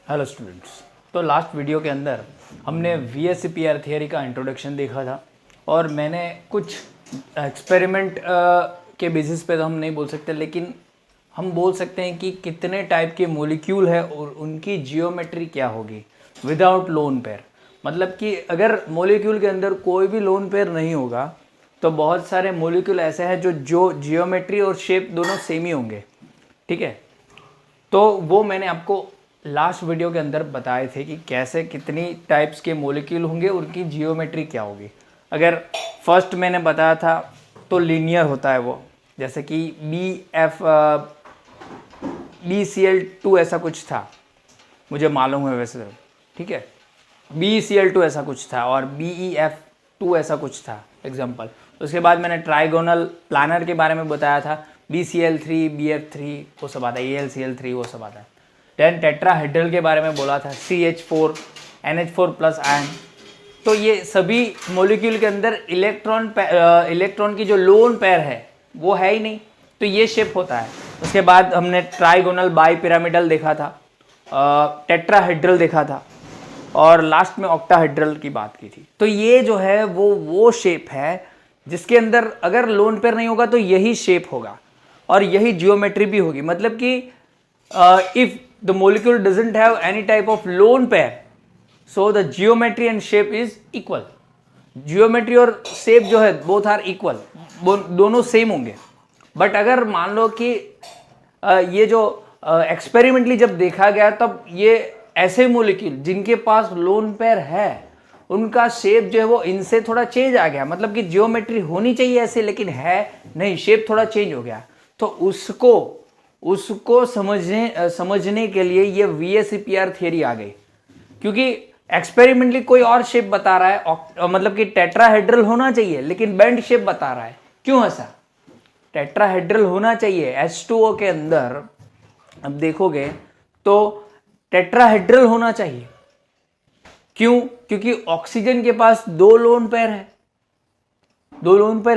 Hello students. तो last video के अंदर हमने VSEPR थियरी का इंट्रोडक्शन देखा था और मैंने कुछ एक्सपेरिमेंट के बेसिस पे तो हम नहीं बोल सकते, लेकिन हम बोल सकते हैं कि कितने टाइप के मॉलिक्यूल है और उनकी जियोमेट्री क्या होगी विदाउट लोन पेयर। मतलब कि अगर मॉलिक्यूल के अंदर कोई भी लोन पेयर नहीं होगा तो बहुत सारे मॉलिक्यूल ऐसे हैं जो जियोमेट्री और शेप दोनों सेम ही होंगे। ठीक है, तो वो मैंने आपको लास्ट वीडियो के अंदर बताए थे कि कैसे कितनी टाइप्स के मॉलिक्यूल होंगे, उनकी जियोमेट्री क्या होगी। अगर फर्स्ट मैंने बताया था तो लीनियर होता है वो, जैसे कि BCl2 ऐसा कुछ था, मुझे मालूम है वैसे। ठीक है, BCl2 ऐसा कुछ था और BeF2 ऐसा कुछ था एग्जाम्पल। उसके बाद मैंने ट्राइगोनल प्लानर के बारे में बताया था, BCl3 BF3 वो सब आता है, AlCl3 वो सब आता है। देन टेट्राहेड्रल के बारे में बोला था, CH4 NH4 प्लस आयन। तो ये सभी मॉलिक्यूल के अंदर इलेक्ट्रॉन की जो लोन पेयर है वो है ही नहीं, तो ये शेप होता है। उसके बाद हमने ट्राइगोनल बाईपिरामिडल देखा था, टेट्राहेड्रल देखा था और लास्ट में ऑक्टाहेड्रल की बात की थी। तो ये जो है वो शेप है जिसके अंदर अगर लोन पेयर नहीं होगा तो यही शेप होगा और यही जियोमेट्री भी होगी। मतलब कि if the molecule doesn't have any type of lone pair, so the geometry and shape is equal. Geometry और शेप जो है बोथ आर इक्वल, दोनों सेम होंगे। बट अगर मान लो कि ये जो एक्सपेरिमेंटली जब देखा गया तब ये ऐसे मॉलिक्यूल जिनके पास लोन पेयर है उनका शेप जो है वो इनसे थोड़ा चेंज आ गया। मतलब कि जियोमेट्री होनी चाहिए ऐसे, लेकिन है नहीं, शेप थोड़ा चेंज हो गया। तो उसको समझने के लिए ये VSEPR थियरी आ गई, क्योंकि एक्सपेरिमेंटली कोई और शेप बता रहा है, मतलब कि टेट्राहेड्रल होना चाहिए लेकिन बेंड शेप बता रहा है। क्यों ऐसा? टेट्राहेड्रल होना चाहिए H2O के अंदर, अब देखोगे तो टेट्राहेड्रल होना चाहिए। क्यों? क्योंकि ऑक्सीजन के पास दो लोन पेयर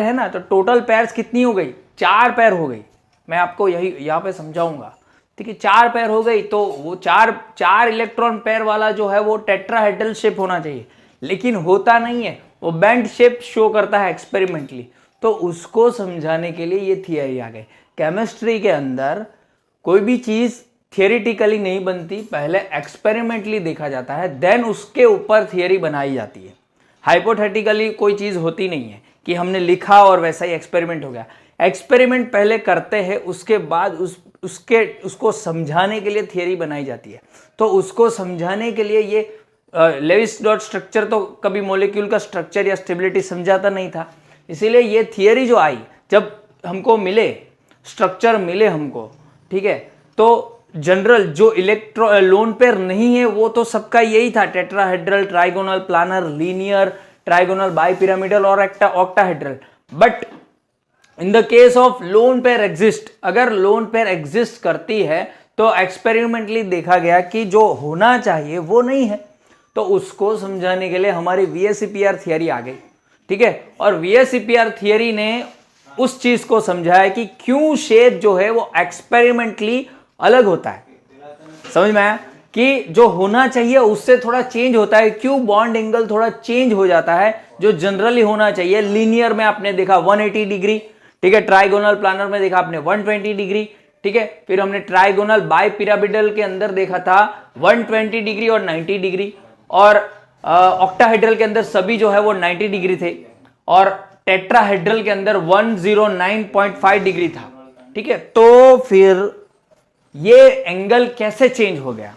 है ना, तो टोटल पेयर्स कितनी हो गई? 4 पेयर हो गई। मैं आपको यहां पे समझाऊंगा। ठीक है, 4 पेयर हो गई तो वो चार इलेक्ट्रॉन पेयर वाला जो है वो टेट्राहेड्रल शेप होना चाहिए, लेकिन होता नहीं है, वो बेंड शेप शो करता है एक्सपेरिमेंटली। तो उसको समझाने के लिए ये थियरी आ गई। केमिस्ट्री के अंदर कोई भी चीज थियरिटिकली नहीं बनती, पहले एक्सपेरिमेंटली देखा जाता है, देन उसके ऊपर थियरी बनाई जाती है। हाइपोथेटिकली कोई चीज होती नहीं है कि हमने लिखा और वैसा ही एक्सपेरिमेंट हो गया। एक्सपेरिमेंट पहले करते हैं, उसके बाद उसको समझाने के लिए थियरी बनाई जाती है। तो उसको समझाने के लिए ये लेविस डॉट स्ट्रक्चर तो कभी मॉलिक्यूल का स्ट्रक्चर या स्टेबिलिटी समझाता नहीं था, इसीलिए ये थियरी जो आई, जब हमको मिले स्ट्रक्चर मिले हमको, ठीक है, तो जनरल जो लोन पेयर नहीं है वो तो सबका यही था, tetrahedral, trigonal, planar, linear, trigonal, bipyramidal और octahedral. But in the case of lone pair exist, अगर लोन पेयर एग्जिस्ट करती है तो एक्सपेरिमेंटली देखा गया कि जो होना चाहिए वो नहीं है, तो उसको समझाने के लिए हमारी VSEPR थियरी आ गई। ठीक है, और VSEPR थियरी ने उस चीज को समझाया कि क्यों शेप जो है वो एक्सपेरिमेंटली अलग होता है। समझ में आया कि जो होना चाहिए उससे थोड़ा चेंज होता है, क्यों बॉन्ड एंगल थोड़ा चेंज हो जाता है। जो जनरली होना चाहिए लीनियर में आपने देखा 180 डिग्री, ठीक है, ट्राइगोनल प्लानर में देखा आपने 120 डिग्री, ठीक है, फिर हमने ट्राइगोनल बाईपिरामिडल के अंदर देखा था 120 डिग्री और 90 डिग्री, और ऑक्टाहेड्रल के अंदर सभी जो है वो 90 डिग्री थे, और टेट्राहेड्रल के अंदर 109.5 डिग्री था। ठीक है, तो फिर ये एंगल कैसे चेंज हो गया,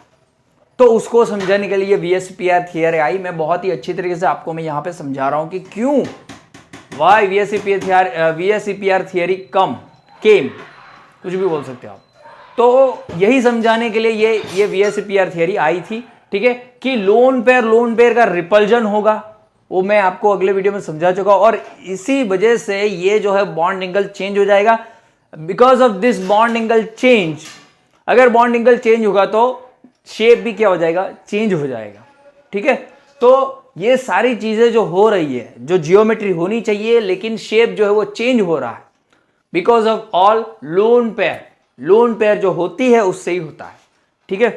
तो उसको समझाने के लिए VSEPR थियरी आई। मैं बहुत ही अच्छी तरीके से आपको मैं यहां पे समझा रहा हूं कि क्यों, वाई VSEPR थियरी केम, कुछ भी बोल सकते हो आप। तो यही समझाने के लिए ये VSEPR थियरी आई थी। ठीक है, कि लोन पेयर का रिपल्जन होगा, वो मैं आपको अगले वीडियो में समझा चुका हूं, और इसी वजह से ये जो है बॉन्ड एंगल चेंज हो जाएगा। Because of this bond angle change, अगर बॉन्ड एंगल चेंज होगा तो शेप भी क्या हो जाएगा? चेंज हो जाएगा। ठीक है, तो ये सारी चीजें जो हो रही है, जो जियोमेट्री होनी चाहिए लेकिन शेप जो है वो चेंज हो रहा है, because of all lone pair जो होती है उससे ही होता है। ठीक है,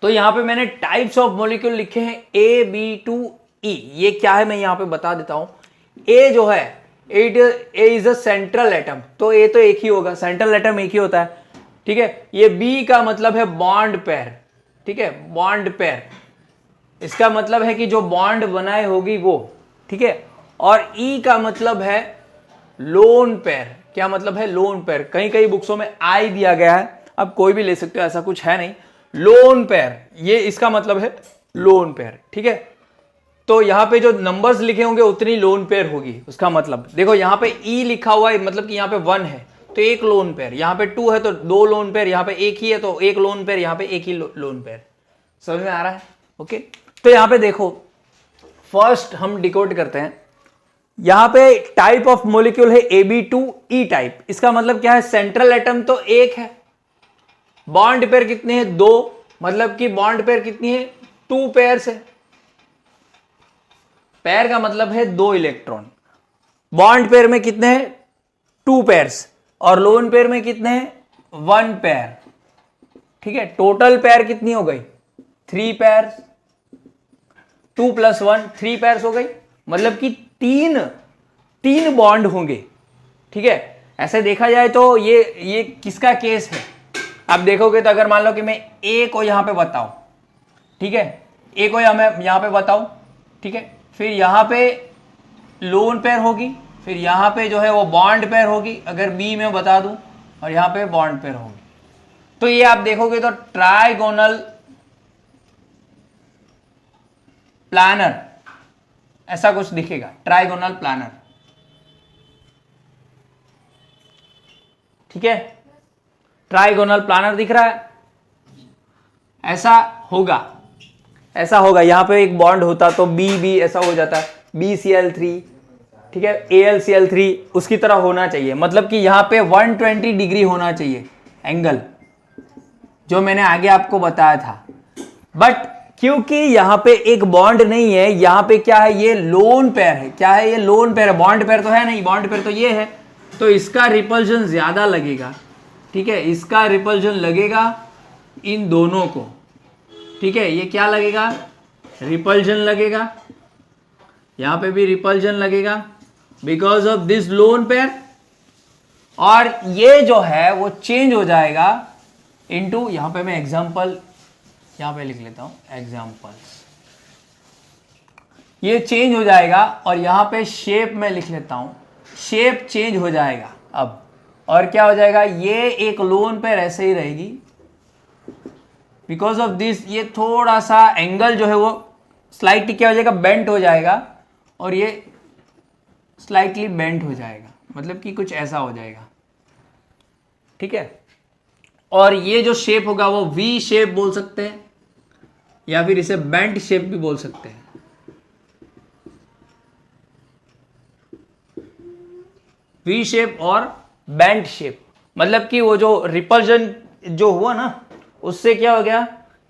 तो यहां पे मैंने टाइप्स ऑफ मॉलिक्यूल लिखे हैं A B2E। ये क्या है मैं यहां पे बता देता हूं। ए जो है ए इज अ सेंट्रल एटम, तो ए तो एक ही होगा, सेंट्रल एटम एक ही होता है, ठीक है। ये बी का मतलब है बॉन्ड पेयर, ठीक है, बॉन्ड पेयर, इसका मतलब है कि जो बॉन्ड बनाए होगी वो, ठीक है। और ई का मतलब है लोन पेयर। क्या मतलब है? Lone pair. कहीं कहीं बुक्सों में आई दिया गया है, अब कोई भी ले सकते हो, ऐसा कुछ है नहीं। लोन पेयर, ये इसका मतलब है लोन पेयर, ठीक है। तो यहां पे जो नंबर्स लिखे होंगे उतनी लोन पेयर होगी, उसका मतलब देखो यहां पे ई लिखा हुआ है, मतलब कि यहां पे 1 है तो एक लोन पेयर, यहां पे 2 है तो 2 लोन पेयर, यहां पे एक ही है तो एक लोन पेयर, यहां पे एक ही लोन पेयर। समझ में आ रहा है? ओके। तो यहां पे देखो, फर्स्ट हम डिकोड करते हैं। यहां पे टाइप ऑफ मॉलिक्यूल है Ab2E टाइप। इसका मतलब क्या है? सेंट्रल एटम तो एक है, बॉन्ड पेयर कितने हैं? 2, मतलब कि बॉन्ड पेयर कितनी है? 2 पेयर्स है। पेयर का मतलब है 2 इलेक्ट्रॉन। बॉन्ड पेयर में कितने हैं? 2 पेयर्स। और लोन पेयर में कितने हैं? 1 पेयर, ठीक है। टोटल पेयर कितनी हो गई? 3 पेयर्स। 2 + 1 3 पेयर्स हो गई, मतलब कि तीन बॉन्ड होंगे, ठीक है। ऐसे देखा जाए तो ये किसका केस है? आप देखोगे तो अगर मान लो कि मैं ए को यहां पे बताऊं, ठीक है, ए को यहां पे बताऊं, ठीक है, फिर यहां पे लोन पेयर होगी, फिर यहां पे जो है वो बॉन्ड पेयर होगी, अगर बी में बता दूं, और यहां पे बॉन्ड पेयर होगी। तो ये आप देखोगे तो ट्राइगोनल प्लानर ऐसा कुछ दिखेगा, ट्राइगोनल प्लानर, ठीक है। ट्राइगोनल प्लानर दिख रहा है, ऐसा होगा, ऐसा होगा। यहां पे एक बॉन्ड होता तो बी ऐसा हो जाता, BCl3, ठीक है, AlCl3 उसकी तरह होना चाहिए, मतलब कि यहां पे 120 डिग्री होना चाहिए एंगल, जो मैंने आगे आपको बताया था। बट क्योंकि यहां पे एक बॉन्ड नहीं है, यहां पे क्या है? ये लोन पेयर है। क्या है? ये लोन पेयर है, बॉन्ड पेयर तो है नहीं, बॉन्ड पेयर तो ये है, तो इसका रिपल्जन ज्यादा लगेगा, ठीक है। इसका रिपल्जन लगेगा इन दोनों को, ठीक है। ये क्या लगेगा? रिपल्जन लगेगा, यहां पे भी रिपल्जन लगेगा because of this lone pair, और ये जो है वो चेंज हो जाएगा इनटू, यहां पे मैं एग्जांपल यहां पे लिख लेता हूं, एग्जांपल्स। ये चेंज हो जाएगा, और यहां पे शेप में लिख लेता हूं, शेप चेंज हो जाएगा अब, और क्या हो जाएगा? ये एक लोन पेयर ऐसे ही रहेगी, बिकॉज ऑफ दिस ये थोड़ा सा एंगल जो है वो स्लाइटली क्या हो जाएगा? बेंट हो जाएगा, और ये स्लाइटली बेंट हो जाएगा, मतलब कि कुछ ऐसा हो जाएगा, ठीक है। और ये जो शेप होगा वो वी शेप बोल सकते हैं, या फिर इसे बेंट शेप भी बोल सकते हैं, वी शेप और बेंट शेप। मतलब कि वो जो रिपल्जन जो हुआ ना, उससे क्या हो गया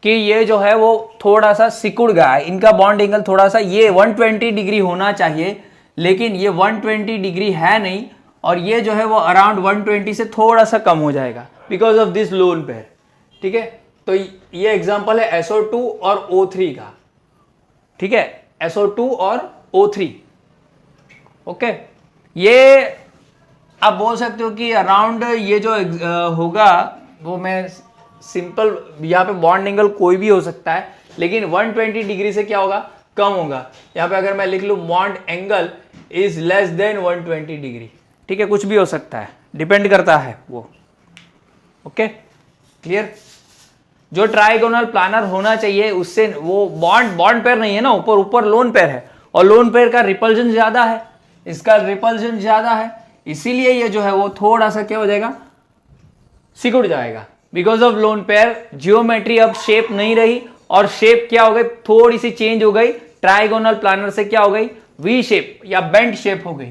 कि ये जो है वो थोड़ा सा सिकुड़ गया है, इनका बॉन्ड एंगल थोड़ा सा, ये 120 डिग्री होना चाहिए, लेकिन ये 120 डिग्री है नहीं, और ये जो है वो अराउंड 120 से थोड़ा सा कम हो जाएगा because of this lone pair, ठीक है। तो ये एग्जांपल है SO2 और O3 का, ठीक है, SO2 और O3, ओके। ये आप बोल सकते हो कि अराउंड ये जो होगा वो, मैं सिंपल यहाँ पे बॉन्ड एंगल कोई भी हो सकता है, लेकिन 120 डिग्री से क्या होगा? कम होगा। यहाँ पे अगर मैं लिख लूँ bond angle is less than 120 degree, ठीक है, कुछ भी हो सकता है, डिपेंड करता है वो, ओके, क्लियर। जो ट्राइगोनल प्लानर होना चाहिए उससे वो बॉन्ड पेयर नहीं है ना, ऊपर लोन पेयर है, और लोन पेयर का रिपल्जन ज्यादा है, इसका रिपल्जन ज्यादा है, इसीलिए ये जो है वो थोड़ा सा क्या हो जाएगा? सिकुड़ जाएगा, because of lone pair. Geometry अब शेप नहीं रही, और शेप क्या हो गई? थोड़ी सी चेंज हो गई, ट्राइगोनल प्लानर से क्या हो गई? वी शेप या बेंट शेप हो गई,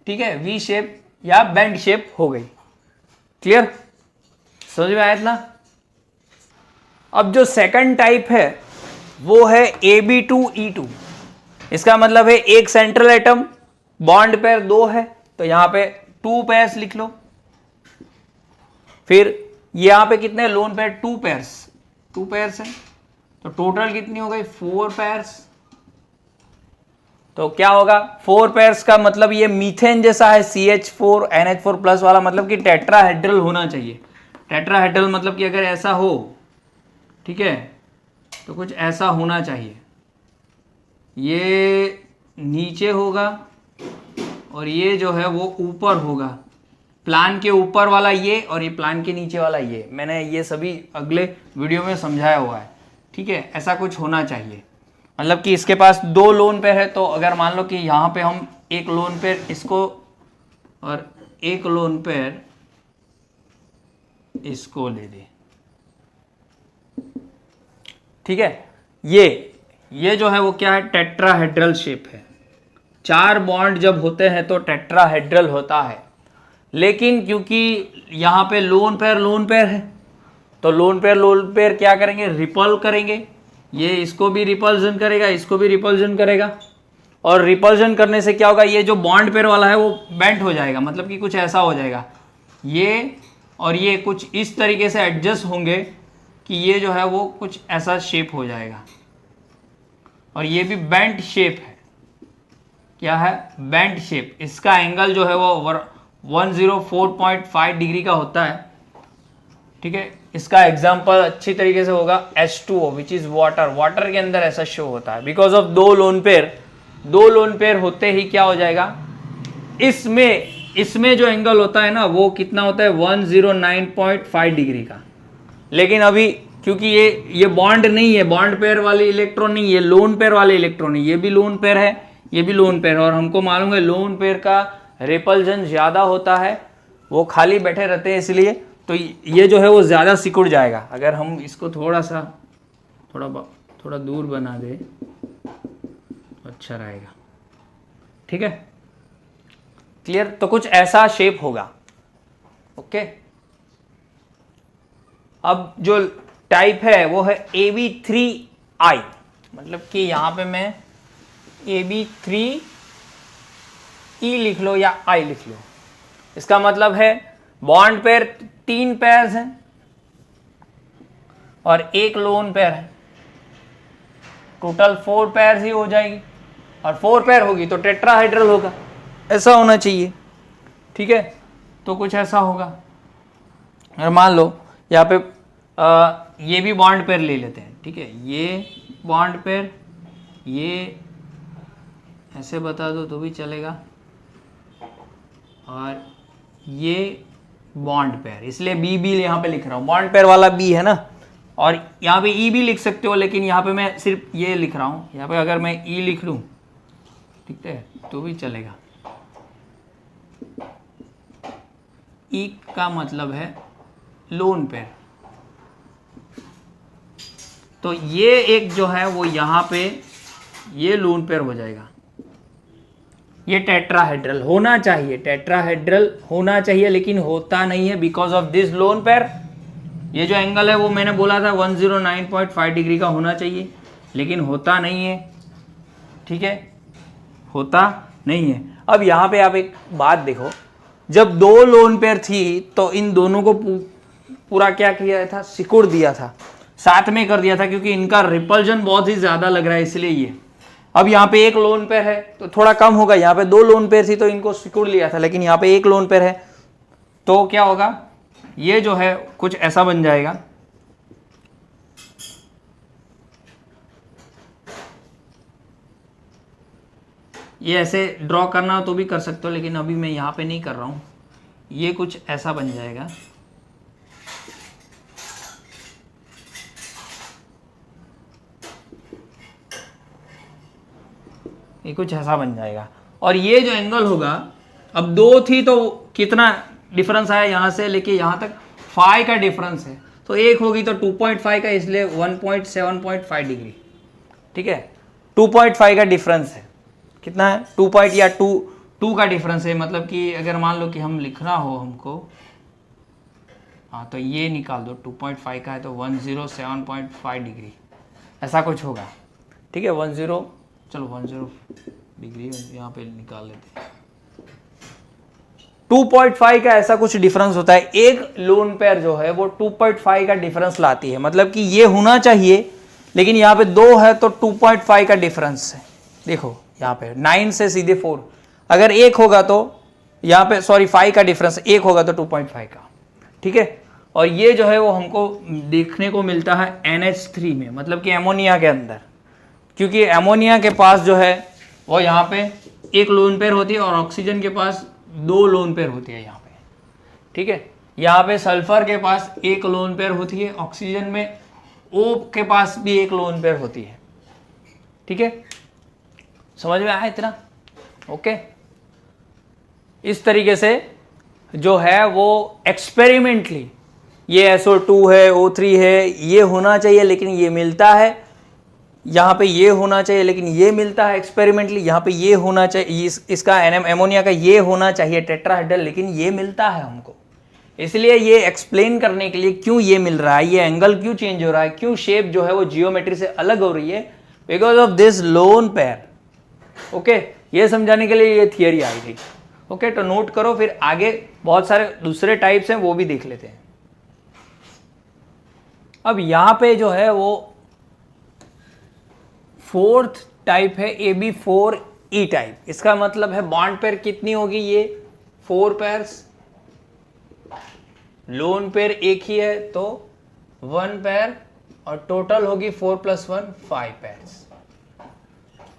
ठीक है, वी शेप या बेंट शेप हो गई, क्लियर, समझ में आया इतना। अब जो सेकंड टाइप है वो है Ab2E2। इसका मतलब है एक सेंट्रल एटम, बॉन्ड पेयर 2 है, तो यहां पे 2 पेयर्स लिख लो, फिर यहां पे कितने लोन पेयर? 2 पेयर्स है, तो टोटल कितनी हो गई 4 पेयर्स। तो क्या होगा 4 पेयर्स का मतलब ये मीथेन जैसा है CH4 NH4 प्लस वाला, मतलब कि टेट्राहेड्रल होना चाहिए। टेट्राहेड्रल मतलब कि अगर ऐसा हो, ठीक है, तो कुछ ऐसा होना चाहिए, ये नीचे होगा और ये जो है वो ऊपर होगा, प्लान के ऊपर वाला ये और ये प्लान के नीचे वाला ये। मैंने ये सभी अगले वीडियो में समझाया हुआ है, ठीक है। ऐसा कुछ होना चाहिए, मतलब कि इसके पास 2 लोन पेयर है, तो अगर मान लो कि यहाँ पे हम एक लोन पेयर इसको और एक लोन पेयर इसको ले दें, ठीक है। ये जो है वो क्या है, टेट्राहेड्रल शेप है। 4 बॉन्ड जब होते हैं तो टेट्राहेड्रल होता है, लेकिन क्योंकि यहाँ पे लोन पेयर है, तो लोन पेयर क्या करेंगे, रिपल करेंगे। ये इसको भी रिपल्जन करेगा, इसको भी रिपल्जन करेगा, और रिपल्जन करने से क्या होगा, ये जो बॉन्ड पेयर वाला है वो बेंट हो जाएगा, मतलब कि कुछ ऐसा हो जाएगा, ये और ये कुछ इस तरीके से एडजस्ट होंगे कि ये जो है वो कुछ ऐसा शेप हो जाएगा, और ये भी बेंट शेप है। क्या है, बेंट शेप। इसका एंगल जो है वो 104.5 डिग्री का होता है, ठीक है। इसका एग्जाम्पल अच्छी तरीके से होगा H2O which is water. Water के अंदर ऐसा शो होता है बिकॉज ऑफ 2 लोन पेयर होते ही क्या हो जाएगा, इसमें जो एंगल होता है ना वो कितना होता है 109.5 डिग्री का। लेकिन अभी क्योंकि ये बॉन्ड नहीं है, बॉन्ड पेयर वाले इलेक्ट्रॉन नहीं, ये लोन पेयर वाले इलेक्ट्रॉन है, ये भी लोन पेयर है, ये भी लोन पेयर है, और हमको मालूम है लोन पेयर का रिपल्जन ज्यादा होता है, वो खाली बैठे रहते हैं, इसलिए तो ये जो है वो ज़्यादा सिकुड़ जाएगा। अगर हम इसको थोड़ा दूर बना दे तो अच्छा रहेगा, ठीक है, क्लियर। तो कुछ ऐसा शेप होगा, ओके। अब जो टाइप है वो है AB3I, मतलब कि यहां पे मैं AB3E लिख लो या I लिख लो। इसका मतलब है बॉन्ड पेयर 3 पेयर्स हैं और एक लोन पेयर है, टोटल 4 पेयर्स ही हो जाएगी, और 4 पेयर होगी तो टेट्राहेड्रल होगा, ऐसा होना चाहिए, ठीक है। तो कुछ ऐसा होगा। अगर मान लो यहाँ पे ये भी बॉन्ड पेयर ले लेते हैं, ठीक है, ये बॉन्ड पेयर, ये ऐसे बता दो तो भी चलेगा, और ये बॉन्ड पेयर, इसलिए बी यहाँ पे लिख रहा हूँ, बॉन्ड पेयर वाला बी है ना, और यहाँ पे ई भी लिख सकते हो, लेकिन यहाँ पे मैं सिर्फ ये लिख रहा हूँ। यहाँ पे अगर मैं ई लिख लूँ, ठीक है, तो भी चलेगा। ई का मतलब है लोन पेयर, तो ये एक जो है वो यहाँ पे ये लोन पेयर हो जाएगा। ये टेट्राहेड्रल होना चाहिए, टेट्राहेड्रल होना चाहिए, लेकिन होता नहीं है because of this lone pair. ये जो एंगल है वो मैंने बोला था 109.5 डिग्री का होना चाहिए, लेकिन होता नहीं है, ठीक है, होता नहीं है। अब यहाँ पे आप एक बात देखो, जब 2 लोन पेयर थी तो इन दोनों को पूरा क्या किया था, सिकुड़ दिया था, साथ में कर दिया था, क्योंकि इनका रिपल्जन बहुत ही ज्यादा लग रहा है, इसलिए ये। अब यहाँ पे एक लोन पेयर है तो थोड़ा कम होगा, यहाँ पे 2 लोन पेयर थी तो इनको सिकुड़ लिया था, लेकिन यहाँ पे एक लोन पेयर है तो क्या होगा, ये जो है कुछ ऐसा बन जाएगा। ये ऐसे ड्रॉ करना हो तो भी कर सकते हो, लेकिन अभी मैं यहाँ पे नहीं कर रहा हूँ। ये कुछ ऐसा बन जाएगा, ये कुछ ऐसा बन जाएगा, और ये जो एंगल होगा, अब 2 थी तो कितना डिफरेंस आया यहाँ से लेके यहाँ तक, 5 का डिफरेंस है, तो एक होगी तो 2.5 का, इसलिए 1.7.5 डिग्री, ठीक है। 2.5 का डिफरेंस है, कितना है 2 पॉइंट या 2 का डिफरेंस है, मतलब कि अगर मान लो कि हम लिखना हो हमको, हाँ, तो ये निकाल दो, 2.5 का है तो 107.5 डिग्री, ऐसा कुछ होगा, ठीक है। 10 डिग्री यहाँ पे निकाल लेते हैं, 2.5 का ऐसा कुछ डिफरेंस होता है। एक लोन पेयर जो है वो 2.5 का डिफरेंस लाती है, मतलब कि ये होना चाहिए लेकिन यहाँ पे 2 है तो 2.5 का डिफरेंस है। देखो यहाँ पे 9 से सीधे 4, अगर 1 होगा तो यहाँ पे सॉरी 5 का डिफरेंस, 1 होगा तो 2.5 का, ठीक है। और ये जो है वो हमको देखने को मिलता है NH3 में, मतलब कि एमोनिया के अंदर, क्योंकि एमोनिया के पास जो है वो यहाँ पे एक लोन पेयर होती है और ऑक्सीजन के पास 2 लोन पेयर होती है यहाँ पे, ठीक है। यहाँ पे सल्फर के पास 1 लोन पेयर होती है, ऑक्सीजन में O के पास भी 1 लोन पेयर होती है, ठीक है। समझ में आया इतना? ओके। इस तरीके से जो है वो एक्सपेरिमेंटली ये SO2 है, O3 है, ये होना चाहिए लेकिन ये मिलता है, यहाँ पे ये होना चाहिए लेकिन ये मिलता है एक्सपेरिमेंटली, यहाँ पे ये होना चाहिए, इसका एमोनिया का ये होना चाहिए टेट्राहेड्रल, लेकिन ये मिलता है हमको। इसलिए ये एक्सप्लेन करने के लिए क्यों ये मिल रहा है, ये एंगल क्यों चेंज हो रहा है, क्यों शेप जो है वो जियोमेट्री से अलग हो रही है, because of this lone pair. Okay, ये समझाने के लिए ये थियरी आई थी। ओके, तो नोट करो, फिर आगे बहुत सारे दूसरे टाइप्स हैं वो भी देख लेते हैं। अब यहां पे जो है वो 4th टाइप है AB4E टाइप। इसका मतलब है बॉन्ड पेयर कितनी होगी, ये 4 पेयर्स, लोन पेयर एक ही है तो 1 पेयर, और टोटल होगी 4 + 1 5 पेयर्स।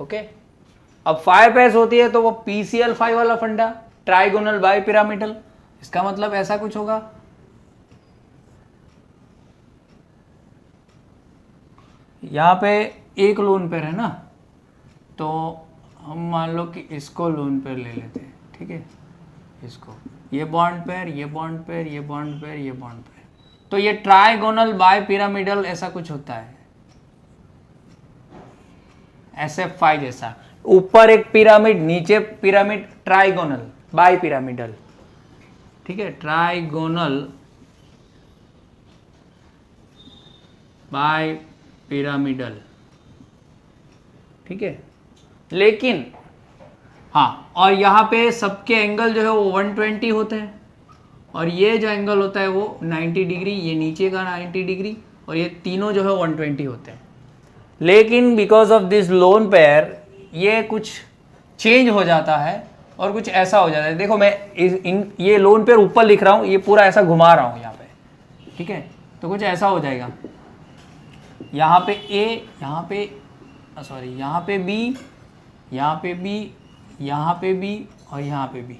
ओके, अब 5 पेयर्स होती है तो वो PCl5 वाला फंडा, ट्राइगोनल बाई पिरामिडल। इसका मतलब ऐसा कुछ होगा, यहां पे एक लोन पेयर है ना, तो हम मान लो कि इसको लोन पेयर ले लेते हैं, ठीक है, इसको, ये बॉन्ड पेयर, ये बॉन्ड पेयर, ये बॉन्ड पेयर, ये बॉन्ड पेयर, तो ये ट्राइगोनल बाय पिरामिडल ऐसा कुछ होता है, SF5 जैसा, ऊपर एक पिरामिड, नीचे पिरामिड, ट्राइगोनल बाय पिरामिडल, ठीक है, ट्राइगोनल बाय पिरामिडल, ठीक है। लेकिन हाँ, और यहाँ पे सबके एंगल जो है वो 120 होते हैं, और ये जो एंगल होता है वो 90 डिग्री, ये नीचे का 90 डिग्री, और ये तीनों जो है 120 होते हैं। लेकिन because of this lone pair ये कुछ चेंज हो जाता है और कुछ ऐसा हो जाता है। देखो मैं ये लोन पेयर ऊपर लिख रहा हूँ, ये पूरा ऐसा घुमा रहा हूँ यहाँ पे, ठीक है, तो कुछ ऐसा हो जाएगा, यहाँ पे A, यहाँ पे सॉरी, यहाँ पे B, यहाँ पे B, यहाँ पे B और यहाँ पे B,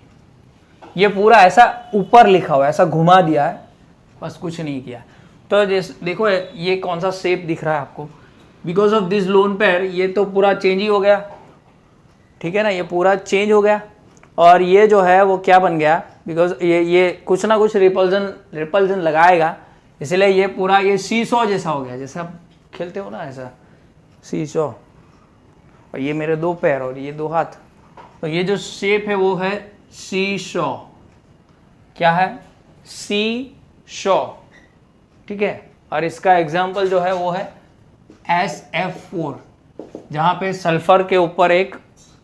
ये पूरा ऐसा ऊपर लिखा हुआ है, ऐसा घुमा दिया है, बस कुछ नहीं किया। तो जैसे देखो ये कौन सा शेप दिख रहा है आपको, because of this lone pair ये तो पूरा चेंज ही हो गया, ठीक है ना, ये पूरा चेंज हो गया, और ये जो है वो क्या बन गया, बिकॉज ये कुछ ना कुछ रिपल्जन लगाएगा, इसलिए ये पूरा ये सीसॉ जैसा हो गया, जैसे आप खेलते हो ना ऐसा सीसॉ, और ये मेरे 2 पैर और ये 2 हाथ, तो ये जो शेप है वो है सीसॉ। क्या है? सीसॉ, ठीक है। और इसका एग्जाम्पल जो है वो है SF4, जहां पे सल्फर के ऊपर एक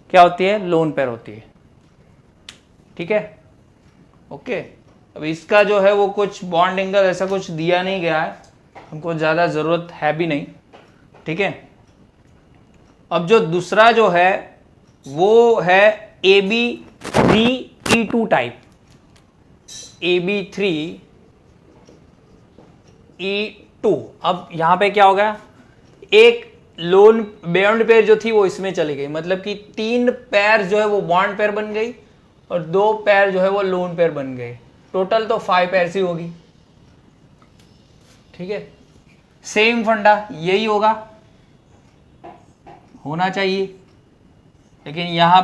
क्या होती है, लोन पेयर होती है, ठीक है, ओके। अब इसका जो है वो कुछ बॉन्ड एंगल ऐसा कुछ दिया नहीं गया है, हमको ज़्यादा ज़रूरत है भी नहीं, ठीक है। अब जो दूसरा जो है वो है AB3E2 टाइप, AB3E2। अब यहां पे क्या हो गया, एक लोन बॉन्ड पेयर जो थी वो इसमें चली गई, मतलब कि 3 पेयर जो है वो बॉन्ड पेयर बन गई और 2 पेयर जो है वो लोन पेयर बन गए, टोटल तो 5 पेयर ही होगी, ठीक है। सेम फंडा यही होना चाहिए, लेकिन यहां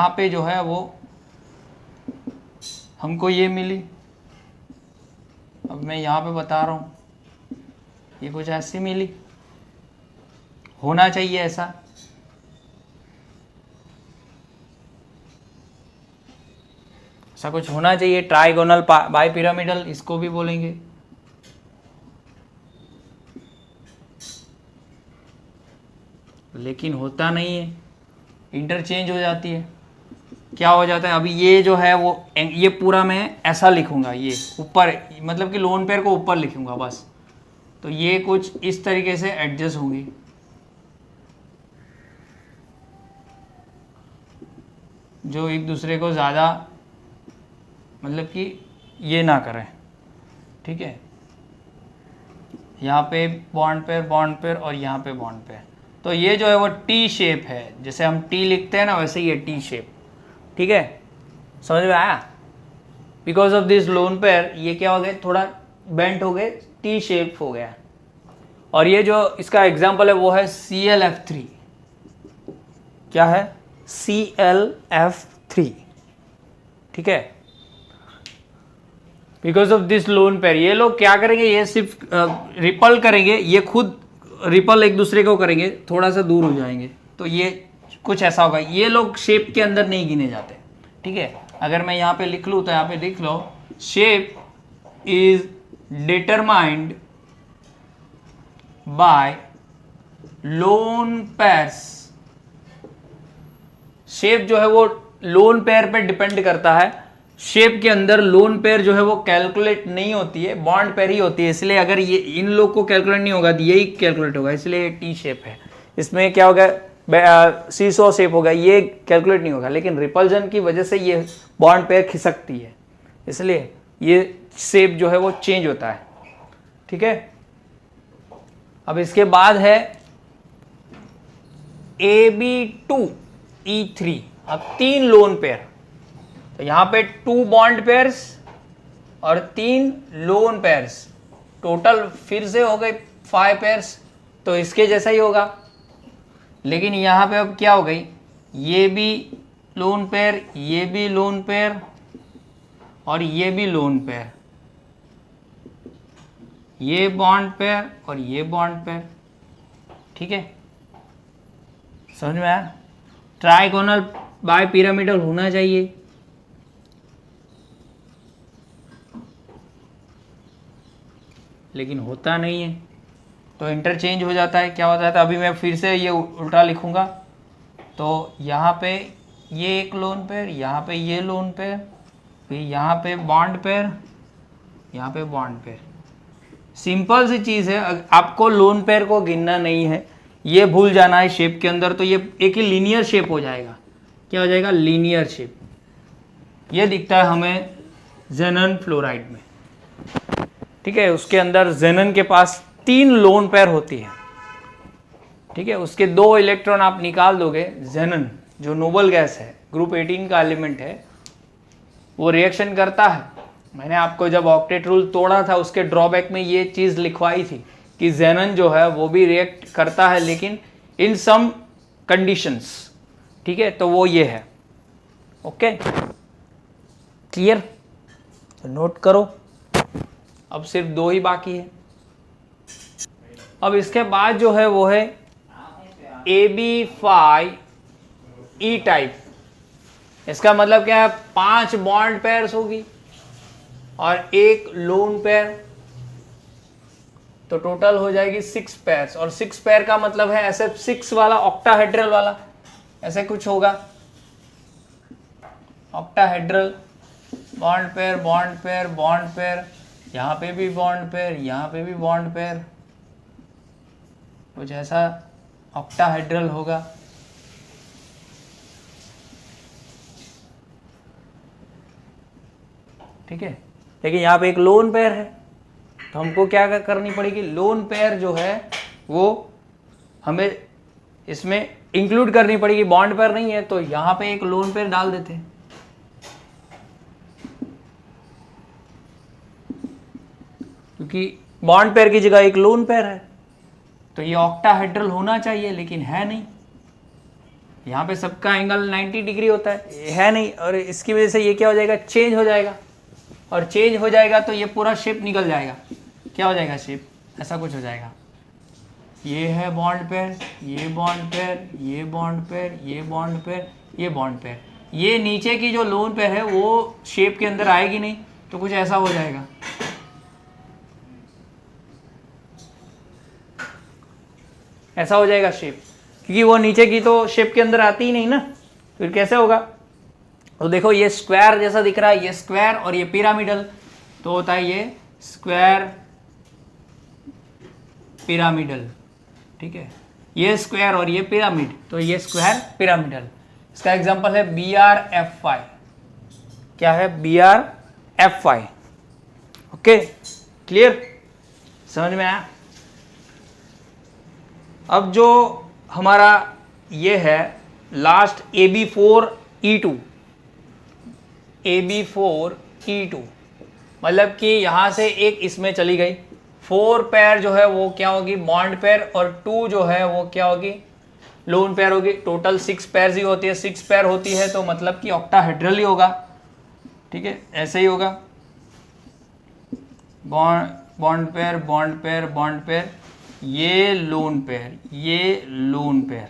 पे जो है वो हमको ये मिली। अब मैं यहां पे बता रहा हूं, ये कुछ ऐसी मिली, होना चाहिए ऐसा, ऐसा कुछ होना चाहिए, ट्राइगोनल बाई पिरामिडल इसको भी बोलेंगे। लेकिन होता नहीं है, इंटरचेंज हो जाती है, क्या हो जाता है, अभी ये जो है वो ये पूरा मैं ऐसा लिखूंगा, ये ऊपर मतलब कि लोन पेयर को ऊपर लिखूंगा बस, तो ये कुछ इस तरीके से एडजस्ट होंगी। जो एक दूसरे को ज़्यादा मतलब कि ये ना करें, ठीक है। यहाँ पे बॉन्ड पेयर और यहाँ पे बॉन्ड पेयर, तो ये जो है वो टी शेप है, जैसे हम टी लिखते हैं ना वैसे ये टी शेप, ठीक है, समझ में आया। Because of this lone pair ये क्या हो गए, थोड़ा बेंट हो गए, टी शेप हो गया। और ये जो इसका एग्जाम्पल है वो है ClF3, क्या है ClF3, ठीक है। Because of this lone pair ये लोग क्या करेंगे, ये सिर्फ रिपल करेंगे, ये खुद रिपल एक दूसरे को करेंगे, थोड़ा सा दूर हो जाएंगे, तो ये कुछ ऐसा होगा। ये लोग शेप के अंदर नहीं गिने जाते, ठीक है। अगर मैं यहाँ पे लिख लूँ तो यहाँ पे लिख लो, shape is determined by lone pairs. Shape जो है वो लोन पेयर पे डिपेंड करता है। शेप के अंदर लोन पेयर जो है वो कैलकुलेट नहीं होती है, बॉन्ड पेयर ही होती है। इसलिए अगर ये इन लोग को कैलकुलेट नहीं होगा तो यही कैलकुलेट होगा, इसलिए टी शेप है। इसमें क्या होगा, सीसॉ शेप होगा, ये कैलकुलेट नहीं होगा, लेकिन रिपल्जन की वजह से ये बॉन्ड पेयर खिसकती है, इसलिए ये शेप जो है वो चेंज होता है, ठीक है। अब इसके बाद है AB2E3, अब 3 लोन पेयर, तो यहाँ पे 2 बॉन्ड पेयर्स और 3 लोन पेयर्स, टोटल फिर से हो गए 5 पेयर्स, तो इसके जैसा ही होगा। लेकिन यहाँ पे अब क्या हो गई, ये भी लोन पेयर, ये भी लोन पेयर और ये भी लोन पेयर, ये बॉन्ड पेयर और ये बॉन्ड पेयर, ठीक है, समझ में आया। ट्राइगोनल बाय पिरामिडल होना चाहिए, लेकिन होता नहीं है, तो इंटरचेंज हो जाता है। क्या हो जाता है, अभी मैं फिर से ये उल्टा लिखूंगा, तो यहाँ पे ये एक लोन पेयर, यहाँ पे ये लोन पेयर, फिर यहाँ पे बॉन्ड पेयर, यहाँ पे बॉन्ड पेयर। सिंपल सी चीज़ है, आपको लोन पेयर को गिनना नहीं है, ये भूल जाना है शेप के अंदर, तो ये एक ही लीनियर शेप हो जाएगा। क्या हो जाएगा, लीनियर शेप। ये दिखता है हमें ज़ेनन फ्लोराइड में, ठीक है। उसके अंदर ज़ेनन के पास 3 लोन पेयर होती है, ठीक है। उसके 2 इलेक्ट्रॉन आप निकाल दोगे, ज़ेनन जो नोबल गैस है, ग्रुप 18 का एलिमेंट है, वो रिएक्शन करता है। मैंने आपको जब ऑक्टेट रूल तोड़ा था उसके ड्रॉबैक में ये चीज़ लिखवाई थी कि ज़ेनन जो है वो भी रिएक्ट करता है, लेकिन इन सम कंडीशंस, ठीक है। तो वो ये है, ओके, क्लियर, तो नोट करो। अब सिर्फ 2 ही बाकी है। अब इसके बाद जो है वो है AB5E टाइप। इसका मतलब क्या है, 5 बॉन्ड पेयर्स होगी और 1 लोन पेयर, तो टोटल हो जाएगी 6 पेयर्स। और 6 पेयर का मतलब है ऐसे 6 वाला ऑक्टाहेड्रल वाला, ऐसे कुछ होगा, octahedral, bond pair bond pair bond pair, यहाँ पे भी बॉन्ड पेयर, यहाँ पे भी बॉन्ड पेयर, कुछ ऐसा ऑक्टाहेड्रल होगा, ठीक है। लेकिन यहाँ पे एक लोन पेयर है, तो हमको क्या करनी पड़ेगी, लोन पेयर जो है वो हमें इसमें इंक्लूड करनी पड़ेगी। बॉन्ड पेयर नहीं है तो यहाँ पे एक लोन पेयर डाल देते हैं, क्योंकि बॉन्ड पेयर की जगह एक लोन पेयर है, तो ये ऑक्टाहेड्रल होना चाहिए, लेकिन है नहीं। यहाँ पे सबका एंगल 90 डिग्री होता है नहीं, और इसकी वजह से ये क्या हो जाएगा, चेंज हो जाएगा, और चेंज हो जाएगा तो ये पूरा शेप निकल जाएगा। क्या हो जाएगा, शेप ऐसा कुछ हो जाएगा। ये है बॉन्ड पेयर, ये बॉन्ड पेयर, ये बॉन्ड पेयर, ये बॉन्ड पेयर, ये बॉन्ड पेयर। ये नीचे की जो लोन पेयर है वो शेप के अंदर आएगी नहीं, तो कुछ ऐसा हो जाएगा। ऐसा हो जाएगा शेप, क्योंकि वो नीचे की तो शेप के अंदर आती ही नहीं ना, फिर कैसे होगा। तो देखो ये स्क्वायर जैसा दिख रहा है, ये स्क्वायर और ये पिरामिडल, तो होता है ये स्क्वायर पिरामिडल, ठीक है। ये स्क्वायर और ये पिरामिड, तो ये स्क्वायर पिरामिडल। इसका एग्जांपल है BRFY। क्या है? BRFY। ओके, क्लियर, समझ में आया? अब जो हमारा ये है लास्ट AB4E2, AB4E2 मतलब कि यहां से एक इसमें चली गई, 4 पेयर जो है वो क्या होगी? बॉन्ड पेयर, और 2 जो है वो क्या होगी? लोन पेयर होगी। टोटल 6 पेयर ही होती है, 6 पेयर होती है तो मतलब कि ऑक्टाहेड्रल ही होगा, ठीक है, ऐसे ही होगा। Bond pair, bond pair, bond pair, ये लोन पेयर, ये लोन पेयर,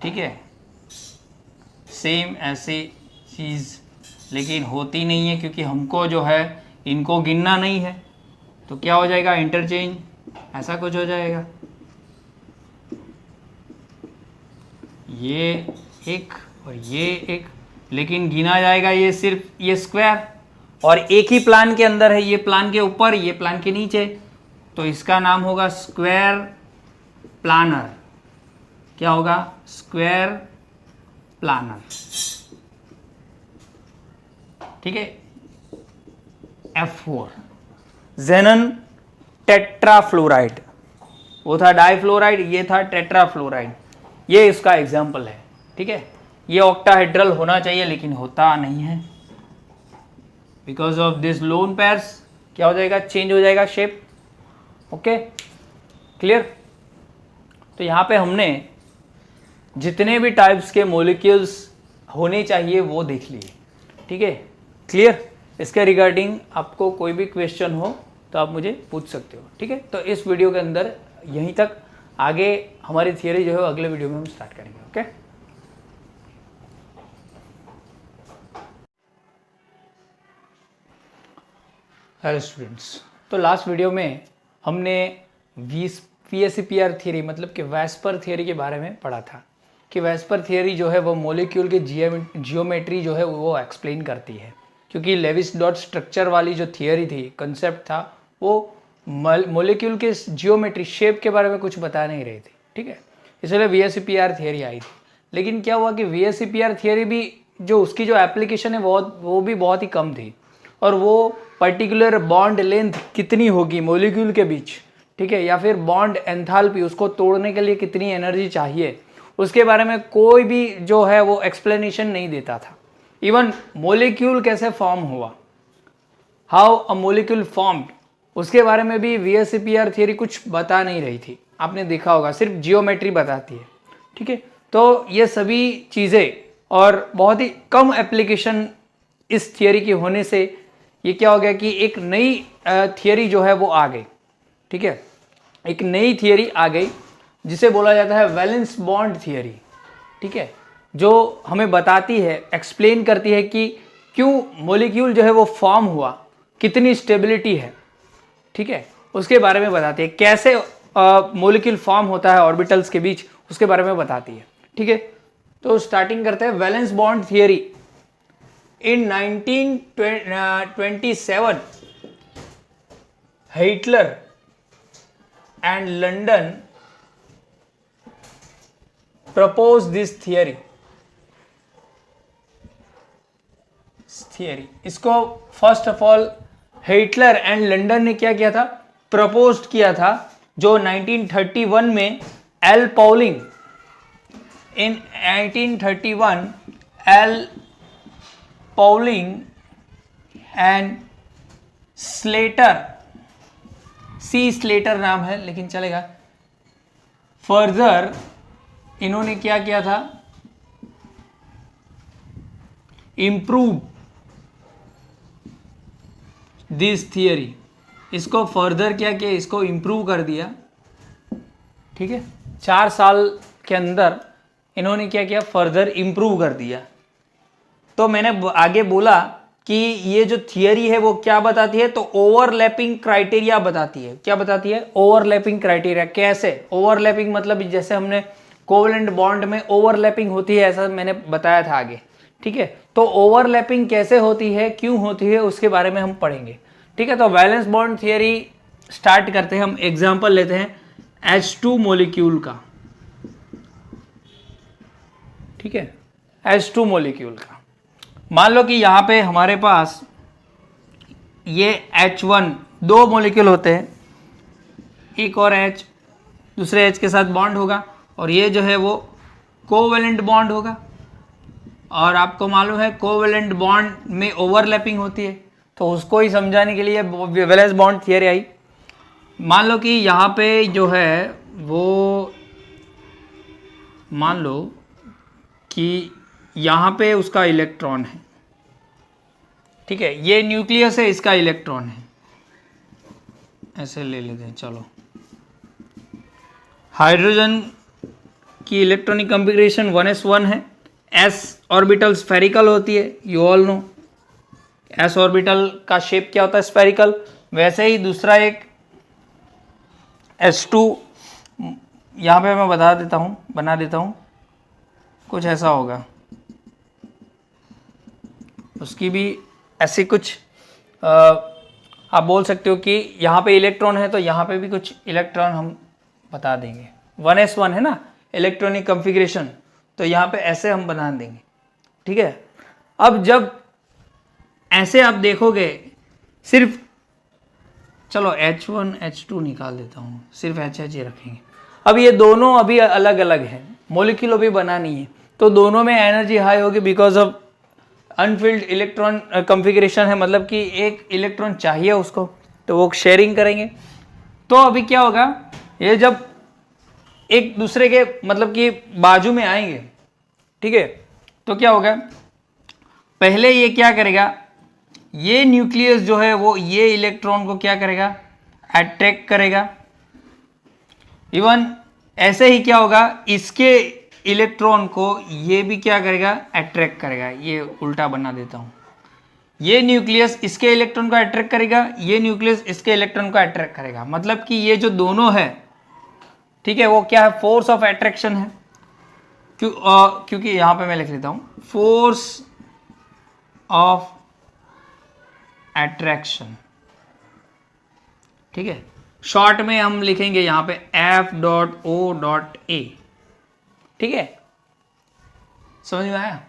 ठीक है, सेम ऐसी चीज, लेकिन होती नहीं है क्योंकि हमको जो है इनको गिनना नहीं है, तो क्या हो जाएगा? इंटरचेंज, ऐसा कुछ हो जाएगा। ये एक और ये एक, लेकिन गिना जाएगा ये सिर्फ ये स्क्वायर, और एक ही प्लान के अंदर है, ये प्लान के ऊपर, ये प्लान के नीचे, तो इसका नाम होगा स्क्वायर प्लानर। क्या होगा? स्क्वायर प्लानर, ठीक है। F4 ज़ेनन टेट्राफ्लोराइड, वो था डाइफ्लोराइड, ये था टेट्राफ्लोराइड, ये इसका एग्जाम्पल है, ठीक है। ये ऑक्टाहेड्रल होना चाहिए लेकिन होता नहीं है, because of this lone pairs क्या हो जाएगा? चेंज हो जाएगा शेप। Okay, clear. तो यहाँ पे हमने जितने भी टाइप्स के मॉलिक्यूल्स होने चाहिए वो देख लिए, ठीक है, क्लियर। इसके रिगार्डिंग आपको कोई भी क्वेश्चन हो तो आप मुझे पूछ सकते हो, ठीक है। तो इस वीडियो के अंदर यहीं तक, आगे हमारी थियरी जो है अगले वीडियो में हम स्टार्ट करेंगे। ओके, हेलो स्टूडेंट्स, तो लास्ट वीडियो में हमने VSEPR थियरी मतलब कि वेस्पर थियरी के बारे में पढ़ा था कि वेस्पर थियरी जो है वो मॉलिक्यूल के जियोमेट्री जो है वो एक्सप्लेन करती है, क्योंकि लेविस डॉट स्ट्रक्चर वाली जो थियरी थी, कंसेप्ट था, वो मॉलिक्यूल के जियोमेट्री शेप के बारे में कुछ बता नहीं रही थी, ठीक है। इसलिए VSEPR थियरी आई थी। लेकिन क्या हुआ कि VSEPR थियरी भी जो उसकी जो एप्लीकेशन है वो भी बहुत ही कम थी, और वो पर्टिकुलर बॉन्ड लेंथ कितनी होगी मॉलिक्यूल के बीच, ठीक है, या फिर बॉन्ड एंथैल्पी उसको तोड़ने के लिए कितनी एनर्जी चाहिए, उसके बारे में कोई भी जो है वो एक्सप्लेनेशन नहीं देता था। इवन मॉलिक्यूल कैसे फॉर्म हुआ, हाउ अ मॉलिक्यूल फॉर्म्ड, उसके बारे में भी VSEPR थियरी कुछ बता नहीं रही थी। आपने देखा होगा, सिर्फ जियोमेट्री बताती है, ठीक है। तो ये सभी चीज़ें और बहुत ही कम एप्लीकेशन इस थियरी की होने से ये क्या हो गया कि एक नई थियरी जो है वो आ गई, ठीक है, एक नई थियरी आ गई जिसे बोला जाता है वैलेंस बॉन्ड थियरी, ठीक है, जो हमें बताती है, एक्सप्लेन करती है कि क्यों मॉलिक्यूल जो है वो फॉर्म हुआ, कितनी स्टेबिलिटी है, ठीक है, उसके बारे में बताती है, कैसे मॉलिक्यूल फॉर्म होता है ऑर्बिटल्स के बीच, उसके बारे में बताती है, ठीक है। तो स्टार्टिंग करते हैं valence bond theory. In 1927 Heitler and London propose this theory. इसको first of all Heitler and London ने क्या किया था? प्रपोज किया था, जो 1931 में L Pauling, in 1931 L Pauling and Slater, C Slater नाम है लेकिन चलेगा, फर्दर इन्होंने क्या किया था? इम्प्रूव दिस थियरी, इसको फर्दर क्या किया? इसको इम्प्रूव कर दिया, ठीक है। 4 साल के अंदर इन्होंने क्या किया? फर्दर इम्प्रूव कर दिया। तो मैंने आगे बोला कि ये जो थियरी है वो क्या बताती है? तो ओवरलैपिंग क्राइटेरिया बताती है। क्या बताती है? Overlapping criteria. कैसे ओवरलैपिंग? मतलब जैसे हमने कोवेलेंट बॉन्ड में ओवरलैपिंग होती है, ऐसा मैंने बताया था आगे, ठीक है, तो ओवरलैपिंग कैसे होती है, क्यों होती है, उसके बारे में हम पढ़ेंगे। ठीक है, तो वैलेंस बॉन्ड थियरी स्टार्ट करते हैं। हम एग्जांपल लेते हैं H2 मॉलिक्यूल का। ठीक है, H2 मॉलिक्यूल का मान लो कि यहां पे हमारे पास ये H1 दो मॉलिक्यूल होते हैं, एक और H दूसरे H के साथ बॉन्ड होगा, और ये जो है वो कोवेलेंट बॉन्ड होगा। और आपको मालूम है कोवेलेंट बॉन्ड में ओवरलैपिंग होती है, तो उसको ही समझाने के लिए वैलेंस बॉन्ड थियरी आई। मान लो कि यहाँ पे जो है वो, मान लो कि यहाँ पे उसका इलेक्ट्रॉन है। ठीक है, ये न्यूक्लियस है, इसका इलेक्ट्रॉन है, ऐसे ले लेते हैं। चलो, हाइड्रोजन की इलेक्ट्रॉनिक कॉन्फ़िगरेशन 1s1 है। s ऑर्बिटल स्फेरिकल होती है, you all know. s orbital का शेप क्या होता है, स्फेरिकल। वैसे ही दूसरा एक S2 यहाँ पे मैं बना देता हूँ, कुछ ऐसा होगा, उसकी भी ऐसी कुछ आप बोल सकते हो कि यहाँ पे इलेक्ट्रॉन है तो यहाँ पे भी कुछ इलेक्ट्रॉन हम बता देंगे। 1s1 है ना इलेक्ट्रॉनिक कॉन्फ़िगरेशन, तो यहाँ पे ऐसे हम बना देंगे। ठीक है, अब जब ऐसे आप देखोगे, सिर्फ चलो H1 H2 निकाल देता हूँ, सिर्फ HH रखेंगे। अब ये दोनों अभी अलग अलग हैं, मॉलिक्यूल अभी बना नहीं है, तो दोनों में एनर्जी हाई होगी because of Anfield electron configuration है, मतलब कि एक इलेक्ट्रॉन चाहिए उसको, तो वो शेयरिंग करेंगे। तो अभी क्या होगा, ये जब एक दूसरे के मतलब कि बाजू में आएंगे, ठीक है, तो क्या होगा, पहले ये क्या करेगा, ये न्यूक्लियस जो है वो ये इलेक्ट्रॉन को क्या करेगा, अट्रैक्ट करेगा। इवन ऐसे ही क्या होगा, इसके इलेक्ट्रॉन को ये भी क्या करेगा, अट्रैक्ट करेगा। ये उल्टा बना देता हूं, ये न्यूक्लियस इसके इलेक्ट्रॉन को अट्रैक्ट करेगा, ये न्यूक्लियस इसके इलेक्ट्रॉन को अट्रैक्ट करेगा। मतलब कि ये जो दोनों है, ठीक है, वो क्या है, फोर्स ऑफ अट्रैक्शन है। क्योंकि यहां पे मैं लिख लेता हूं फोर्स ऑफ अट्रैक्शन। ठीक है, शॉर्ट में हम लिखेंगे यहां पे F.O.A। ठीक है, समझ में आया,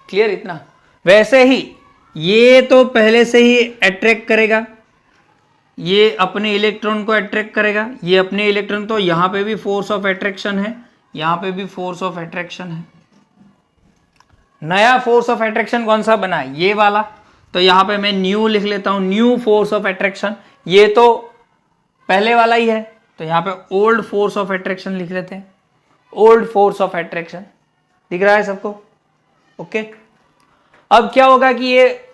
क्लियर इतना। वैसे ही ये तो पहले से ही अट्रैक्ट करेगा, ये अपने इलेक्ट्रॉन को अट्रैक्ट करेगा, ये अपने इलेक्ट्रॉन, तो यहां पे भी फोर्स ऑफ अट्रैक्शन है, यहां पे भी फोर्स ऑफ अट्रैक्शन है। नया फोर्स ऑफ अट्रैक्शन कौन सा बना, ये वाला, तो यहां पे मैं न्यू लिख लेता हूं, न्यू फोर्स ऑफ अट्रैक्शन। ये तो पहले वाला ही है, तो यहां पे ओल्ड फोर्स ऑफ अट्रैक्शन लिख लेते हैं, ओल्ड फोर्स ऑफ अट्रैक्शन। दिख रहा है सबको, ओके। अब क्या होगा कि ये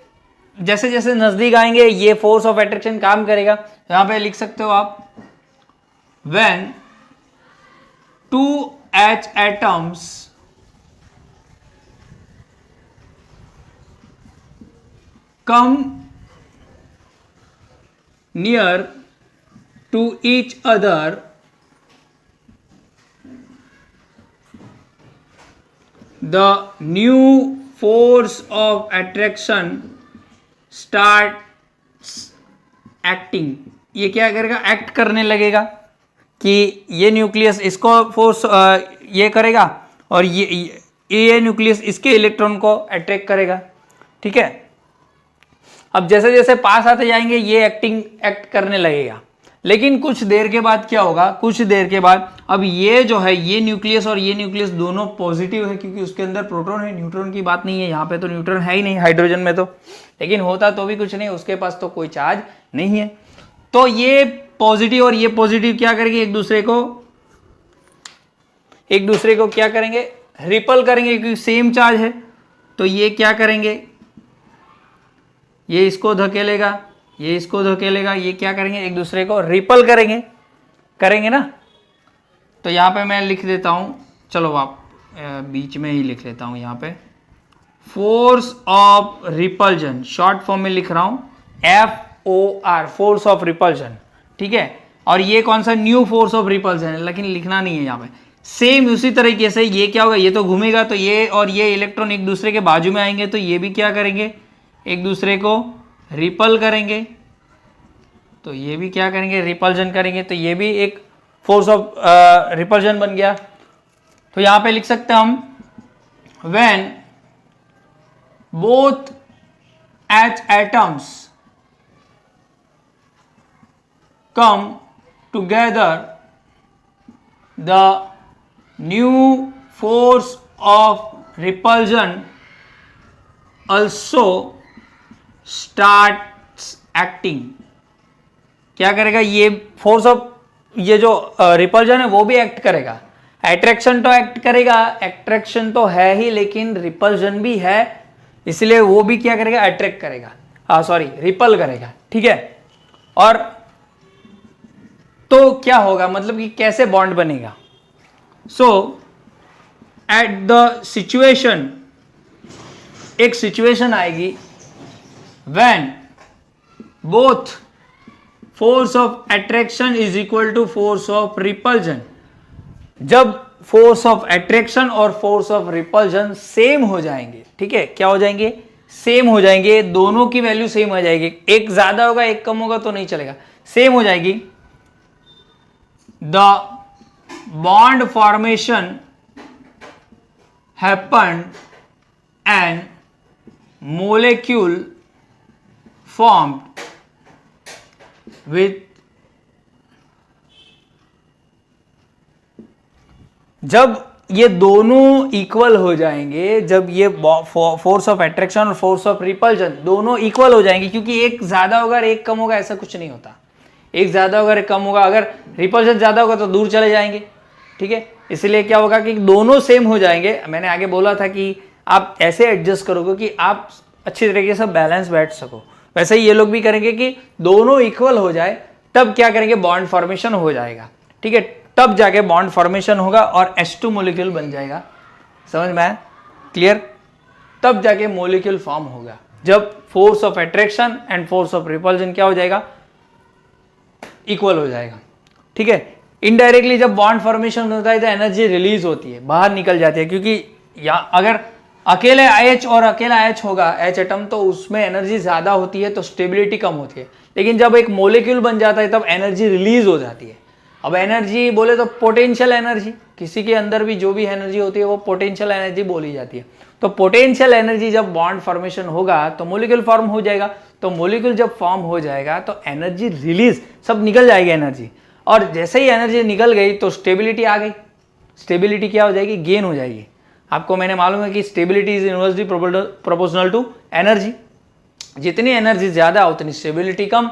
जैसे जैसे नजदीक आएंगे ये फोर्स ऑफ अट्रैक्शन काम करेगा। यहां पे लिख सकते हो आप, when 2H atoms come near to each other, the new force of attraction starts acting। ये क्या करेगा, एक्ट करने लगेगा कि ये न्यूक्लियस इसको फोर्स ये करेगा, और ये न्यूक्लियस इसके इलेक्ट्रॉन को अट्रैक्ट करेगा। ठीक है, अब जैसे जैसे पास आते जाएंगे ये एक्ट करने लगेगा। लेकिन कुछ देर के बाद क्या होगा, कुछ देर के बाद अब ये जो है, ये न्यूक्लियस और ये न्यूक्लियस दोनों पॉजिटिव है, क्योंकि उसके अंदर प्रोटॉन है, न्यूट्रॉन की बात नहीं है। यहाँ पे तो न्यूट्रॉन है ही नहीं, हाइड्रोजन में तो, लेकिन होता तो भी कुछ नहीं, उसके पास तो कोई चार्ज नहीं है। तो ये पॉजिटिव और ये पॉजिटिव क्या करेंगे, एक दूसरे को क्या करेंगे, रिपल करेंगे, क्योंकि सेम चार्ज है। तो ये क्या करेंगे, ये इसको धकेलेगा, ये इसको धकेलेगा, ये क्या करेंगे, एक दूसरे को रिपल करेंगे ना। तो यहाँ पे मैं लिख देता हूँ, चलो आप बीच में ही लिख लेता हूँ, यहाँ पे force of repulsion, short form में लिख रहा हूँ FOR, फोर्स ऑफ रिपल्जन। ठीक है, और ये कौन सा, न्यू फोर्स ऑफ रिपल्जन है, लेकिन लिखना नहीं है यहाँ पे, सेम उसी तरीके से ये क्या होगा, ये तो घूमेगा तो ये और ये इलेक्ट्रॉन एक दूसरे के बाजू में आएंगे तो ये भी क्या करेंगे, एक दूसरे को रिपल करेंगे, तो ये भी क्या करेंगे, रिपल्जन करेंगे, तो ये भी एक फोर्स ऑफ रिपल्जन बन गया। तो यहां पे लिख सकते हैं हम when both H atoms come together the new force of repulsion also starts acting। क्या करेगा, ये फोर्स ऑफ ये जो रिपल्जन है वो भी एक्ट करेगा, अट्रैक्शन तो एक्ट करेगा, अट्रैक्शन तो है ही लेकिन रिपल्जन भी है, इसलिए वो भी क्या करेगा, अट्रैक्ट करेगा, रिपल करेगा, ठीक है। और तो क्या होगा, मतलब कि कैसे बॉन्ड बनेगा। सो एट द सिचुएशन, एक सिचुएशन आएगी when both force of attraction is equal to force of repulsion, जब फोर्स ऑफ अट्रैक्शन और फोर्स ऑफ रिपल्जन सेम हो जाएंगे, ठीक है, क्या हो जाएंगे, सेम हो जाएंगे, दोनों की वैल्यू सेम हो जाएगी, एक ज्यादा होगा एक कम होगा तो नहीं चलेगा, सेम हो जाएगी। The bond formation happen and molecule formed with, जब ये दोनों इक्वल हो जाएंगे, जब ये फोर्स ऑफ अट्रैक्शन और फोर्स ऑफ रिपल्जन दोनों इक्वल हो जाएंगे, क्योंकि एक ज्यादा होगा और एक कम होगा ऐसा कुछ नहीं होता, एक ज्यादा होगा एक कम होगा, अगर रिपल्जन ज्यादा होगा तो दूर चले जाएंगे, ठीक है, इसलिए क्या होगा कि दोनों सेम हो जाएंगे। मैंने आगे बोला था कि आप ऐसे एडजस्ट करोगे कि आप अच्छी तरीके से बैलेंस बैठ सको, वैसे ही ये लोग भी करेंगे कि दोनों इक्वल हो जाए, तब क्या करेंगे, बॉन्ड फॉर्मेशन हो जाएगा, ठीक है, तब जाके बॉन्ड फॉर्मेशन होगा और H2 मॉलिक्यूल बन जाएगा, समझ में आया, क्लियर, तब जाके मॉलिक्यूल फॉर्म होगा, जब force of attraction and force of repulsion क्या हो जाएगा, इक्वल हो जाएगा, ठीक है। इनडायरेक्टली जब बॉन्ड फॉर्मेशन होता है तो एनर्जी रिलीज होती है, बाहर निकल जाती है, क्योंकि यहाँ अगर अकेले H और अकेला H होगा, H एटम, तो उसमें एनर्जी ज्यादा होती है तो स्टेबिलिटी कम होती है, लेकिन जब एक मॉलिक्यूल बन जाता है तब एनर्जी रिलीज हो जाती है। अब एनर्जी बोले तो पोटेंशियल एनर्जी, किसी के अंदर भी जो भी एनर्जी होती है वो पोटेंशियल एनर्जी बोली जाती है, तो पोटेंशियल एनर्जी जब बॉन्ड फॉर्मेशन होगा तो मॉलिक्यूल फॉर्म हो जाएगा, तो मॉलिक्यूल जब फॉर्म हो जाएगा तो एनर्जी रिलीज, सब निकल जाएगी एनर्जी, और जैसे ही एनर्जी निकल गई तो स्टेबिलिटी आ गई, स्टेबिलिटी क्या हो जाएगी, गेन हो जाएगी। आपको मैंने मालूम है कि stability is inversely proportional to energy, जितनी एनर्जी ज्यादा उतनी स्टेबिलिटी कम,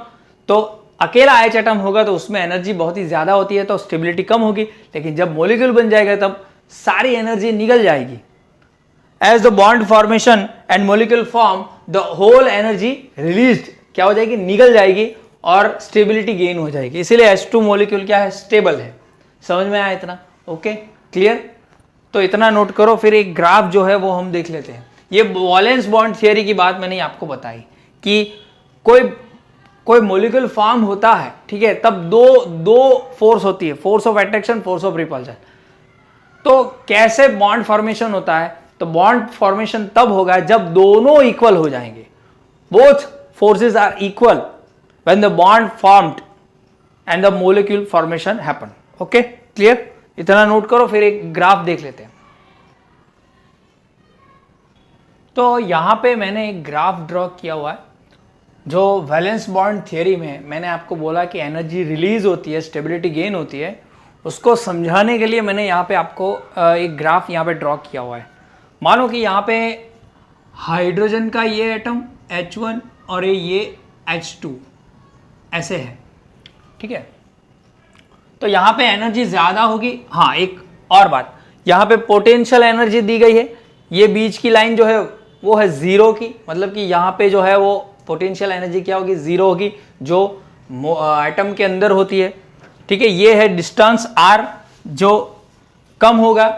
तो अकेला H एटम होगा तो उसमें एनर्जी बहुत ही ज्यादा होती है तो स्टेबिलिटी कम होगी, लेकिन जब मॉलिक्यूल बन जाएगा तब सारी एनर्जी निकल जाएगी। As the bond formation and molecule form the whole energy released, क्या हो जाएगी, निकल जाएगी और स्टेबिलिटी गेन हो जाएगी, इसीलिए H2 मॉलिक्यूल क्या है, स्टेबल है। समझ में आया इतना, ओके, क्लियर। तो इतना नोट करो, फिर एक ग्राफ जो है वो हम देख लेते हैं। ये वैलेंस बॉन्ड थियरी की बात मैंने आपको बताई कि कोई मॉलिक्यूल फॉर्म होता है, ठीक है, तब दो फोर्स होती है, force of attraction, force of repulsion. तो कैसे बॉन्ड फॉर्मेशन होता है, तो बॉन्ड फॉर्मेशन तब होगा जब दोनों इक्वल हो जाएंगे, both forces are equal when the bond formed and the molecule formation happen. Okay, clear, इतना नोट करो, फिर एक ग्राफ देख लेते हैं। तो यहां पे मैंने एक ग्राफ ड्रॉ किया हुआ है, जो वैलेंस बॉन्ड थियरी में मैंने आपको बोला कि एनर्जी रिलीज होती है, स्टेबिलिटी गेन होती है, उसको समझाने के लिए मैंने यहाँ पे आपको एक ग्राफ यहाँ पे ड्रॉ किया हुआ है। मानो कि यहाँ पे हाइड्रोजन का ये एटम H1 और ये H2 ऐसे है, ठीक है। तो यहाँ पे एनर्जी ज्यादा होगी। हाँ, एक और बात, यहाँ पे पोटेंशियल एनर्जी दी गई है, ये बीच की लाइन जो है वो है जीरो की, मतलब कि यहाँ पे जो है वो पोटेंशियल एनर्जी क्या होगी, जीरो होगी, जो एटम के अंदर होती है, ठीक है। ये है डिस्टेंस r, जो कम होगा,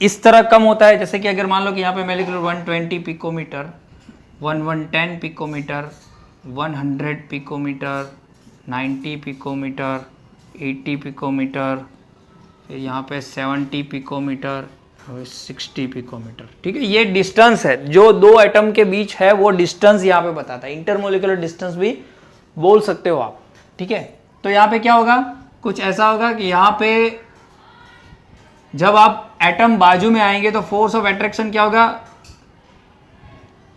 इस तरह कम होता है, जैसे कि अगर मान लो कि यहाँ पे मैं लिख लूँ 120 picometer, 110 picometer, 100 picometer, 90 picometer, 80 picometer, फिर यहाँ पे 70 पिकोमीटर, 60 पिकोमीटर। ठीक है, ये डिस्टेंस है जो दो एटम के बीच है, वो डिस्टेंस यहाँ पे बताता है, इंटरमोलिकुलर डिस्टेंस भी बोल सकते हो आप। ठीक है, तो यहाँ पे क्या होगा, कुछ ऐसा होगा कि यहाँ पे जब आप एटम बाजू में आएंगे तो फोर्स ऑफ अट्रैक्शन क्या होगा,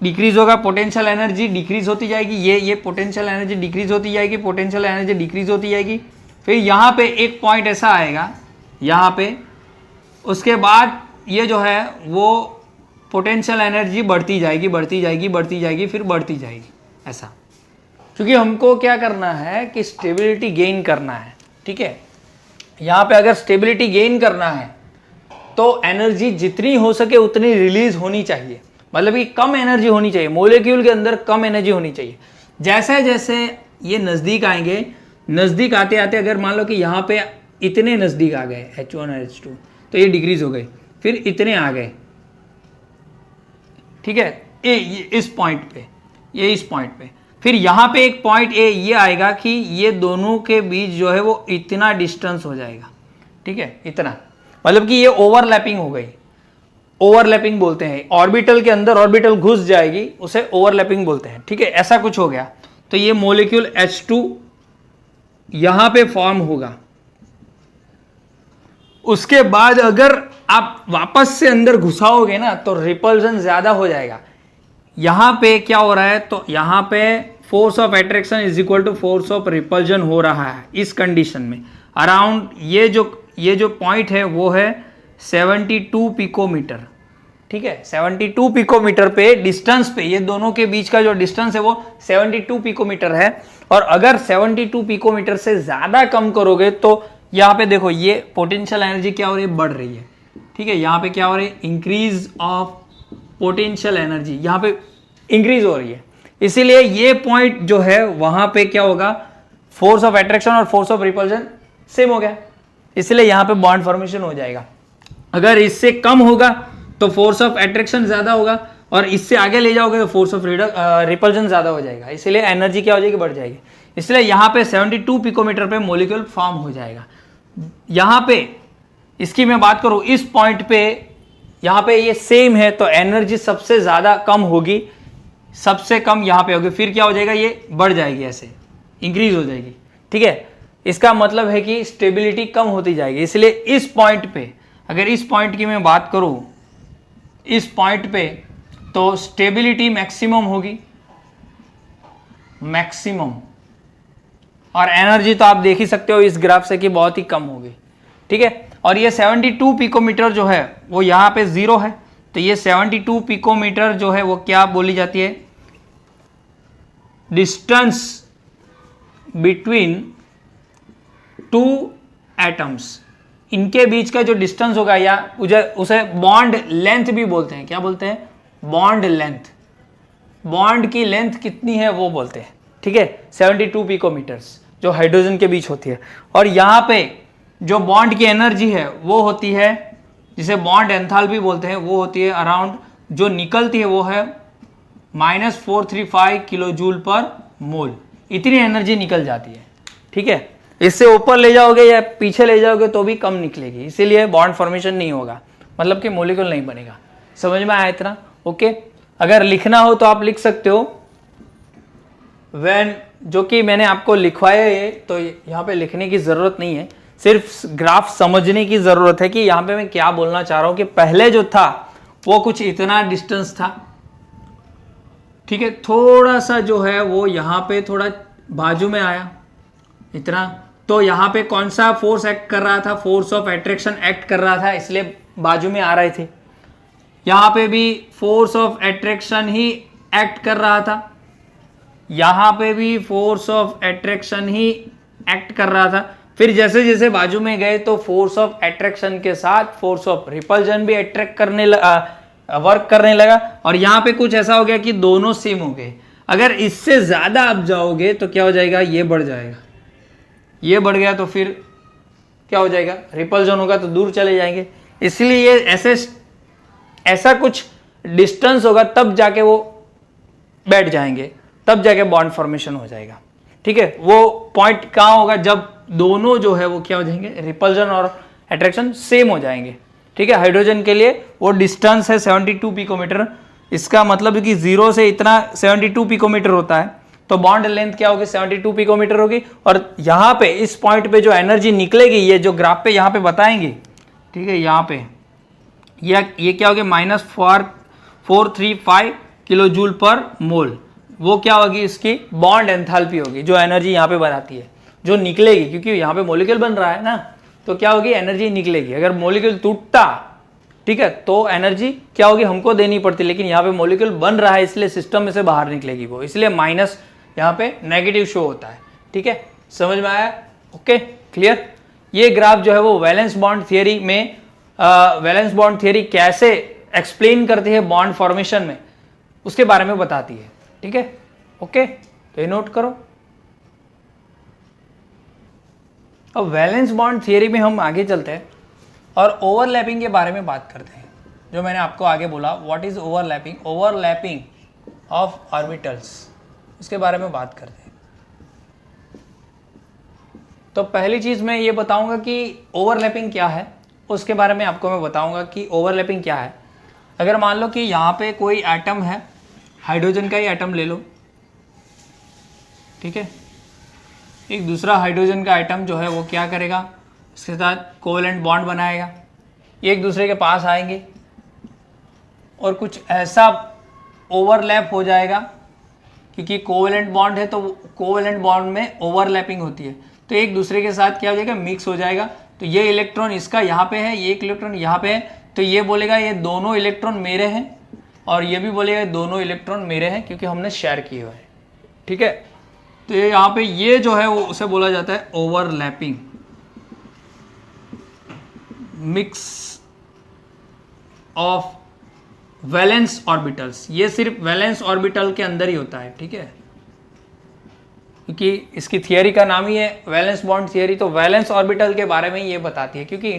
डिक्रीज होगा, पोटेंशियल एनर्जी डिक्रीज होती जाएगी, ये पोटेंशियल एनर्जी डिक्रीज होती जाएगी, पोटेंशियल एनर्जी डिक्रीज होती जाएगी। फिर यहाँ पे एक पॉइंट ऐसा आएगा यहाँ पे, उसके बाद ये जो है वो पोटेंशियल एनर्जी बढ़ती जाएगी, बढ़ती जाएगी, बढ़ती जाएगी, फिर बढ़ती जाएगी ऐसा, क्योंकि हमको क्या करना है कि स्टेबिलिटी गेन करना है। ठीक है, यहाँ पे अगर स्टेबिलिटी गेन करना है तो एनर्जी जितनी हो सके उतनी रिलीज होनी चाहिए, मतलब कि कम एनर्जी होनी चाहिए, मोलिक्यूल के अंदर कम एनर्जी होनी चाहिए। जैसे जैसे ये नज़दीक आएंगे, नज़दीक आते आते अगर मान लो कि यहाँ पे इतने नज़दीक आ गए H1 और H2, तो ये डिक्रीज हो गई, फिर इतने आ गए। ठीक है, ये इस पॉइंट पे, ये इस पॉइंट पे, फिर यहाँ पे एक पॉइंट ये आएगा कि ये दोनों के बीच जो है वो इतना डिस्टेंस हो जाएगा। ठीक है, इतना, मतलब कि ये ओवरलैपिंग हो गई, ओवरलैपिंग बोलते हैं, ऑर्बिटल के अंदर ऑर्बिटल घुस जाएगी, उसे ओवरलैपिंग बोलते हैं। ठीक है, ऐसा कुछ हो गया तो ये मॉलिक्यूल H2 यहां पे फॉर्म होगा। उसके बाद अगर आप वापस से अंदर घुसाओगे ना तो रिपल्जन ज्यादा हो जाएगा। यहां पे क्या हो रहा है, तो यहां पे force of attraction is equal to force of repulsion हो रहा है इस कंडीशन में। अराउंड ये जो पॉइंट है वो है 72 पिकोमीटर। ठीक है, 72 पिकोमीटर पे डिस्टेंस पे, ये दोनों के बीच का जो डिस्टेंस है वो 72 पिकोमीटर है। और अगर 72 पिकोमीटर से ज्यादा कम करोगे तो यहाँ पे देखो ये पोटेंशियल एनर्जी क्या हो रही है, बढ़ रही है। ठीक है, यहाँ पे क्या हो रही है, इंक्रीज ऑफ पोटेंशियल एनर्जी यहाँ पे इंक्रीज हो रही है। इसीलिए ये पॉइंट जो है वहां पे क्या होगा, फोर्स ऑफ अट्रैक्शन और फोर्स ऑफ रिपल्जन सेम हो गया, इसलिए यहाँ पे बॉन्ड फॉर्मेशन हो जाएगा। अगर इससे कम होगा तो फोर्स ऑफ अट्रैक्शन ज्यादा होगा, और इससे आगे ले जाओगे तो फोर्स ऑफ रिपल्जन ज्यादा हो जाएगा, इसलिए एनर्जी क्या हो जाएगी, बढ़ जाएगी। इसलिए यहाँ पे 72 पिकोमीटर पे मॉलिक्यूल फॉर्म हो जाएगा। यहाँ पे इसकी मैं बात करूं, इस पॉइंट पे यहाँ पे ये सेम है तो एनर्जी सबसे ज्यादा कम होगी, सबसे कम यहाँ पे होगी, फिर क्या हो जाएगा, ये बढ़ जाएगी, ऐसे इंक्रीज हो जाएगी। ठीक है, इसका मतलब है कि स्टेबिलिटी कम होती जाएगी। इसलिए इस पॉइंट पे, अगर इस पॉइंट की मैं बात करूं, इस पॉइंट पे तो स्टेबिलिटी मैक्सिमम होगी, मैक्सिमम, और एनर्जी तो आप देख ही सकते हो इस ग्राफ से कि बहुत ही कम होगी। ठीक है, और ये 72 पिकोमीटर जो है वो यहाँ पे 0 है, तो ये 72 पिकोमीटर जो है वो क्या बोली जाती है, डिस्टेंस बिटवीन टू एटम्स, इनके बीच का जो डिस्टेंस होगा, या उसे बॉन्ड लेंथ भी बोलते हैं। क्या बोलते हैं, बॉन्ड लेंथ, बॉन्ड की लेंथ कितनी है वो बोलते हैं। ठीक है, 72 पिकोमीटर्स जो हाइड्रोजन के बीच होती है। और यहाँ पे जो बॉन्ड की एनर्जी है वो होती है, जिसे बॉन्ड एंथैल्पी बोलते हैं, वो होती है अराउंड, जो निकलती है वो है -435 किलो जूल पर मोल, इतनी एनर्जी निकल जाती है। ठीक है, इससे ऊपर ले जाओगे या पीछे ले जाओगे तो भी कम निकलेगी, इसीलिए बॉन्ड फॉर्मेशन नहीं होगा, मतलब कि मॉलिक्यूल नहीं बनेगा। समझ में आया इतना? ओके, अगर लिखना हो तो आप लिख सकते हो व्हेन, जो कि मैंने आपको लिखवाया है, तो यहाँ पे लिखने की जरूरत नहीं है, सिर्फ ग्राफ समझने की जरूरत है कि यहाँ पे मैं क्या बोलना चाह रहा हूं कि पहले जो था वो कुछ इतना डिस्टेंस था। ठीक है, थोड़ा सा जो है वो यहाँ पे थोड़ा बाजू में आया इतना, तो यहाँ पे कौन सा फोर्स एक्ट कर रहा था, फोर्स ऑफ अट्रैक्शन एक्ट कर रहा था, इसलिए बाजू में आ रहे थे। यहाँ पे भी force of attraction he act कर रहा था, यहाँ पे भी force of attraction he act कर रहा था। फिर जैसे जैसे बाजू में गए तो फोर्स ऑफ अट्रैक्शन के साथ फोर्स ऑफ रिपल्जन भी अट्रैक्ट करने वर्क करने लगा, और यहाँ पे कुछ ऐसा हो गया कि दोनों सेम हो गए। अगर इससे ज्यादा आप जाओगे तो क्या हो जाएगा, ये बढ़ जाएगा, ये बढ़ गया तो फिर क्या हो जाएगा, रिपल्जन होगा तो दूर चले जाएंगे। इसलिए ऐसा कुछ डिस्टेंस होगा तब जाके वो बैठ जाएंगे, तब जाके बॉन्ड फॉर्मेशन हो जाएगा। ठीक है, वो पॉइंट कहाँ होगा, जब दोनों जो है वो क्या हो जाएंगे, रिपल्जन और अट्रैक्शन सेम हो जाएंगे। ठीक है, हाइड्रोजन के लिए वो डिस्टेंस है 72 पिकोमीटर, इसका मतलब है कि 0 से इतना 72 पिकोमीटर होता है, तो बॉन्ड लेंथ क्या होगी 72 पिकोमीटर होगी। और यहाँ पे इस पॉइंट पे जो एनर्जी निकलेगी, ये जो ग्राफ पे यहाँ पे बताएंगे, ठीक है, यहाँ पे ये क्या होगी -435 किलो जूल पर मोल, वो क्या होगी इसकी बॉन्ड एंथैल्पी होगी, जो एनर्जी यहाँ पे बनाती है, जो निकलेगी, क्योंकि यहाँ पे मॉलिक्यूल बन रहा है ना, तो क्या होगी एनर्जी निकलेगी। अगर मॉलिक्यूल टूटता, ठीक है, तो एनर्जी क्या होगी हमको देनी पड़ती, लेकिन यहाँ पे मॉलिक्यूल बन रहा है इसलिए सिस्टम में से बाहर निकलेगी वो, इसलिए माइनस यहाँ पे नेगेटिव शो होता है। ठीक है, समझ में आया? Okay, clear. ये ग्राफ जो है वो वैलेंस बॉन्ड थियरी में वैलेंस बॉन्ड थियरी कैसे एक्सप्लेन करती है बॉन्ड फॉर्मेशन में, उसके बारे में बताती है। ठीक है, ओके, तो ये नोट करो। अब वैलेंस बॉन्ड थियरी में हम आगे चलते हैं और ओवरलैपिंग के बारे में बात करते हैं, जो मैंने आपको आगे बोला what is overlapping, overlapping of orbitals, उसके बारे में बात करते हैं। तो पहली चीज मैं ये बताऊंगा कि ओवरलैपिंग क्या है, उसके बारे में आपको मैं बताऊंगा कि ओवरलैपिंग क्या है। अगर मान लो कि यहाँ पे कोई एटम है, हाइड्रोजन का ही एटम ले लो, ठीक है, एक दूसरा हाइड्रोजन का एटम जो है वो क्या करेगा, इसके साथ कोवेलेंट बॉन्ड बनाएगा, एक दूसरे के पास आएंगे और कुछ ऐसा ओवरलैप हो जाएगा, क्योंकि कोवेलेंट बॉन्ड है तो कोवेलेंट बॉन्ड में ओवरलैपिंग होती है, तो एक दूसरे के साथ क्या हो जाएगा, मिक्स हो जाएगा। तो ये इलेक्ट्रॉन इसका यहाँ पे है, ये एक इलेक्ट्रॉन यहाँ पे है, तो ये बोलेगा ये दोनों इलेक्ट्रॉन मेरे हैं, और ये भी बोलेगा ये दोनों इलेक्ट्रॉन मेरे हैं, क्योंकि हमने शेयर किए हुए हैं। ठीक है, तो ये यहाँ पे ये जो है वो उसे बोला जाता है overlapping, mix of valence orbitals. ये सिर्फ वैलेंस ऑर्बिटल के अंदर ही होता है। ठीक है, क्योंकि इसकी थियरी का नाम ही है वैलेंस बॉन्ड थियरी, तो वैलेंस ऑर्बिटल के बारे में ये बताती है, क्योंकि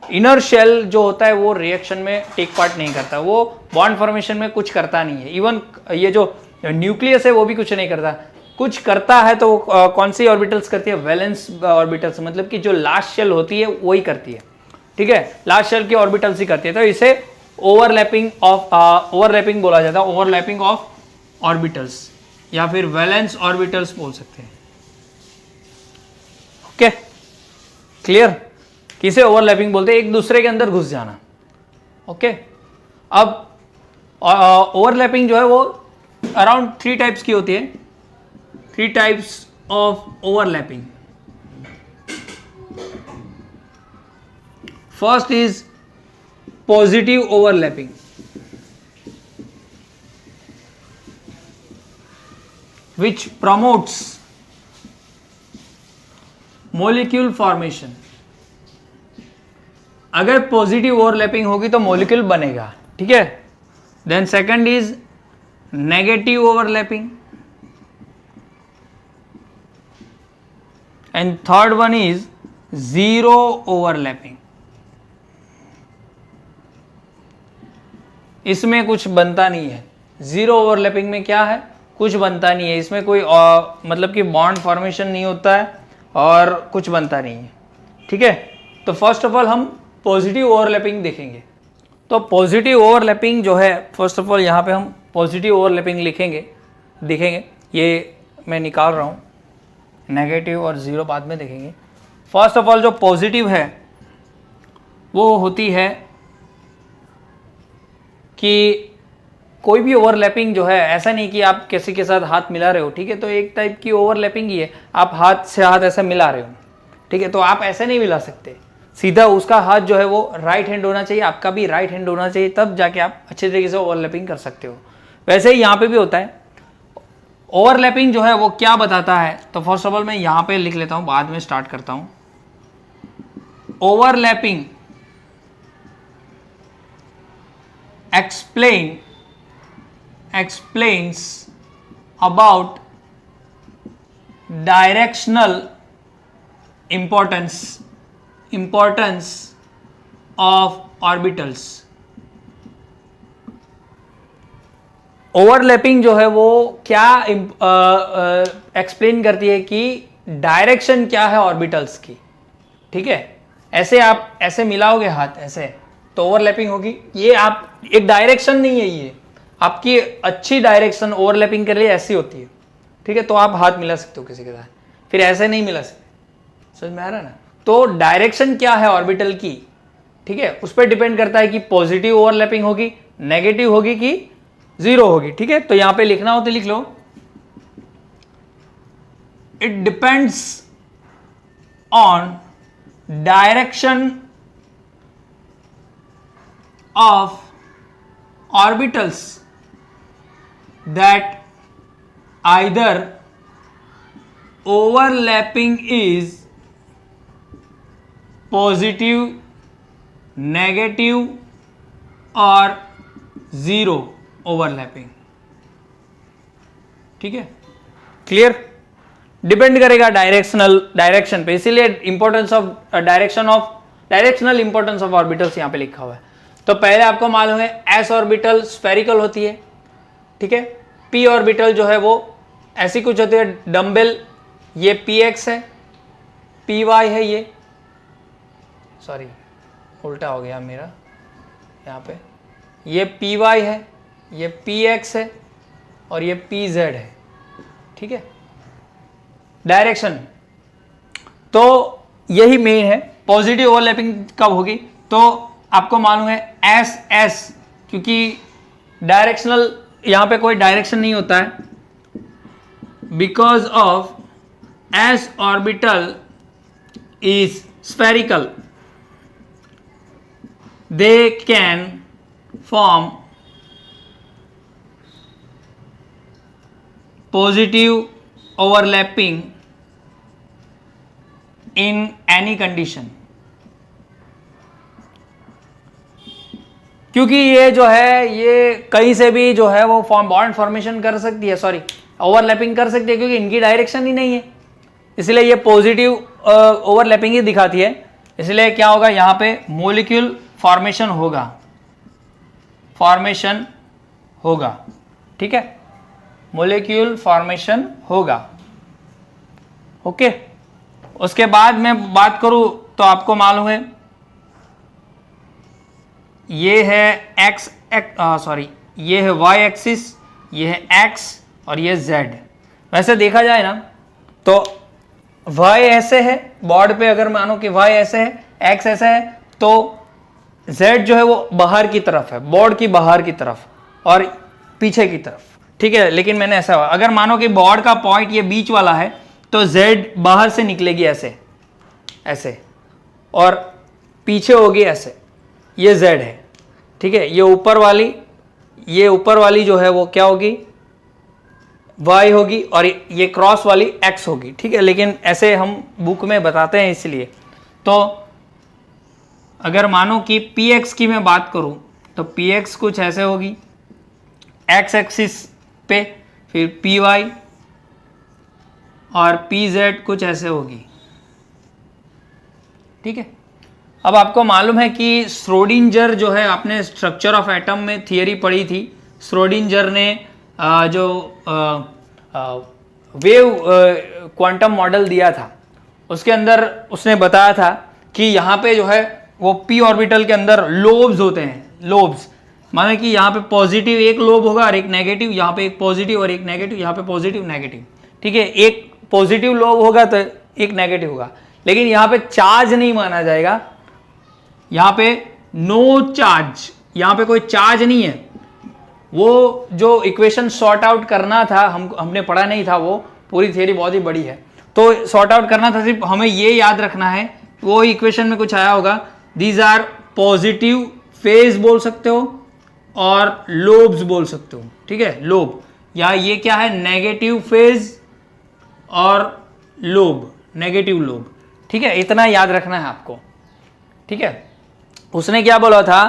इनर शेल जो होता है वो रिएक्शन में टेक पार्ट नहीं करता, वो बॉन्ड फॉर्मेशन में कुछ करता नहीं है। इवन ये जो न्यूक्लियस है वो भी कुछ नहीं करता, कुछ करता है तो कौन सी ऑर्बिटल्स करती है, वैलेंस ऑर्बिटल्स, मतलब कि जो लास्ट शेल होती है वही करती है। ठीक है, लास्ट शेल की ऑर्बिटल्स ही करती है, तो इसे ओवरलैपिंग बोला जाता है, ओवरलैपिंग ऑफ ऑर्बिटल्स, या फिर वैलेंस ऑर्बिटल्स बोल सकते हैं। Okay, clear. किसे ओवरलैपिंग बोलते हैं, एक दूसरे के अंदर घुस जाना। ओके, अब ओवरलैपिंग जो है वो अराउंड 3 टाइप्स की होती है, 3 types of overlapping. First is positive overlapping, which promotes molecule formation। अगर पॉजिटिव ओवरलैपिंग होगी तो मॉलिक्यूल बनेगा। ठीक है, then second is negative overlapping, and third one is zero overlapping. इसमें कुछ बनता नहीं है। जीरो ओवरलैपिंग में क्या है, कुछ बनता नहीं है, इसमें कोई मतलब कि बॉन्ड फॉर्मेशन नहीं होता है और कुछ बनता नहीं है। ठीक है, तो फर्स्ट ऑफ ऑल हम पॉजिटिव ओवरलैपिंग देखेंगे। तो पॉजिटिव ओवरलैपिंग जो है, फर्स्ट ऑफ ऑल यहाँ पे हम पॉजिटिव ओवरलैपिंग देखेंगे, ये मैं निकाल रहा हूँ, नेगेटिव और ज़ीरो बाद में देखेंगे। फर्स्ट ऑफ ऑल जो पॉजिटिव है वो होती है कि कोई भी ओवरलैपिंग जो है, ऐसा नहीं कि आप किसी के साथ हाथ मिला रहे हो, ठीक है, तो एक टाइप की ओवरलैपिंग ही है, आप हाथ से हाथ ऐसा मिला रहे हो, ठीक है, तो आप ऐसे नहीं मिला सकते, सीधा उसका हाथ जो है वो राइट हैंड होना चाहिए, आपका भी राइट हैंड होना चाहिए, तब जाके आप अच्छे तरीके से ओवरलैपिंग कर सकते हो। वैसे ही यहाँ पे भी होता है। ओवरलैपिंग जो है वो क्या बताता है, तो फर्स्ट ऑफ ऑल मैं यहाँ पे लिख लेता हूँ, बाद में स्टार्ट करता हूँ। Overlapping explains about directional importance of orbitals। Overlapping जो है वो क्या एक्सप्लेन करती है कि डायरेक्शन क्या है ऑर्बिटल्स की। ठीक है, ऐसे आप ऐसे मिलाओगे हाथ ऐसे तो ओवरलैपिंग होगी। ये आप एक डायरेक्शन नहीं है, ये आपकी अच्छी डायरेक्शन ओवरलैपिंग के लिए ऐसी होती है, ठीक है। तो आप हाथ मिला सकते हो किसी के साथ, फिर ऐसे नहीं मिला सकते, समझ में आ रहा है ना। तो डायरेक्शन क्या है ऑर्बिटल की, ठीक है, उस पर डिपेंड करता है कि पॉजिटिव ओवरलैपिंग होगी, नेगेटिव होगी कि जीरो होगी, ठीक है। तो यहां पे लिखना हो तो लिख लो, it depends on direction of orbitals that either overlapping is positive, negative और zero overlapping, ठीक है, क्लियर। डिपेंड करेगा डायरेक्शन पे, इसीलिए importance of directional importance of orbitals यहां पे लिखा हुआ है। तो पहले आपको मालूम है एस ऑर्बिटल स्फेरिकल होती है, ठीक है। पी ऑर्बिटल जो है वो ऐसी कुछ होती है डम्बल, ये पी एक्स है, पी वाई है, ये सॉरी उल्टा हो गया मेरा यहाँ पे, ये पी वाई है, ये पी एक्स है और ये पी जेड है, ठीक है। डायरेक्शन तो यही मेन है। पॉजिटिव ओवरलैपिंग कब होगी, तो आपको मालूम है एस एस, क्योंकि डायरेक्शनल यहां पे कोई डायरेक्शन नहीं होता है, because of S orbital is spherical, they can form positive overlapping in any condition. क्योंकि ये जो है ये कहीं से भी जो है वो बॉन्ड फॉर्मेशन कर सकती है, सॉरी ओवरलैपिंग कर सकती है, क्योंकि इनकी डायरेक्शन ही नहीं है, इसलिए ये पॉजिटिव ओवरलैपिंग ही दिखाती है। इसलिए क्या होगा, यहाँ पे मॉलिक्यूल फॉर्मेशन होगा, ठीक है, मॉलिक्यूल फॉर्मेशन होगा, ओके। उसके बाद मैं बात करूं तो आपको मालूम है ये है ये है वाई एक्सिस, ये है एक्स और ये जेड। वैसे देखा जाए ना तो वाई ऐसे है बोर्ड पे, अगर मानो कि वाई ऐसे है, एक्स ऐसे है, तो जेड जो है वो बाहर की तरफ है, बोर्ड की बाहर की तरफ और पीछे की तरफ, ठीक है। लेकिन मैंने ऐसा, अगर मानो कि बोर्ड का पॉइंट ये बीच वाला है तो जेड बाहर से निकलेगी ऐसे ऐसे और पीछे होगी ऐसे, ये जेड है, ठीक है। ये ऊपर वाली जो है वो क्या होगी, y होगी और ये क्रॉस वाली x होगी, ठीक है। लेकिन ऐसे हम बुक में बताते हैं इसलिए। तो अगर मानो कि px की मैं बात करूं तो px कुछ ऐसे होगी x एक्सिस पे, फिर py और pz कुछ ऐसे होगी, ठीक है। अब आपको मालूम है कि श्रोडिंजर जो है, आपने स्ट्रक्चर ऑफ एटम में थियरी पढ़ी थी, श्रोडिंजर ने जो वेव क्वांटम मॉडल दिया था, उसके अंदर उसने बताया था कि यहाँ पे जो है वो पी ऑर्बिटल के अंदर लोब्स होते हैं, लोब्स माने कि यहाँ पे पॉजिटिव एक लोब होगा और एक नेगेटिव, यहाँ पे एक पॉजिटिव और एक नेगेटिव, यहाँ पे पॉजिटिव नेगेटिव, ठीक है। एक पॉजिटिव लोब होगा तो एक नेगेटिव होगा, लेकिन यहाँ पे चार्ज नहीं माना जाएगा, यहाँ पे नो चार्ज, यहाँ पे कोई चार्ज नहीं है। वो जो इक्वेशन सॉर्ट आउट करना था, हमने पढ़ा नहीं था, वो पूरी थियरी बहुत ही बड़ी है, तो सॉर्ट आउट करना था, सिर्फ हमें ये याद रखना है, वो इक्वेशन में कुछ आया होगा, दीज आर पॉजिटिव फेज बोल सकते हो और लोब्स बोल सकते हो, ठीक है, लोब, या ये क्या है नेगेटिव फेज और लोब, नेगेटिव लोब, ठीक है, इतना याद रखना है आपको, ठीक है। उसने क्या बोला था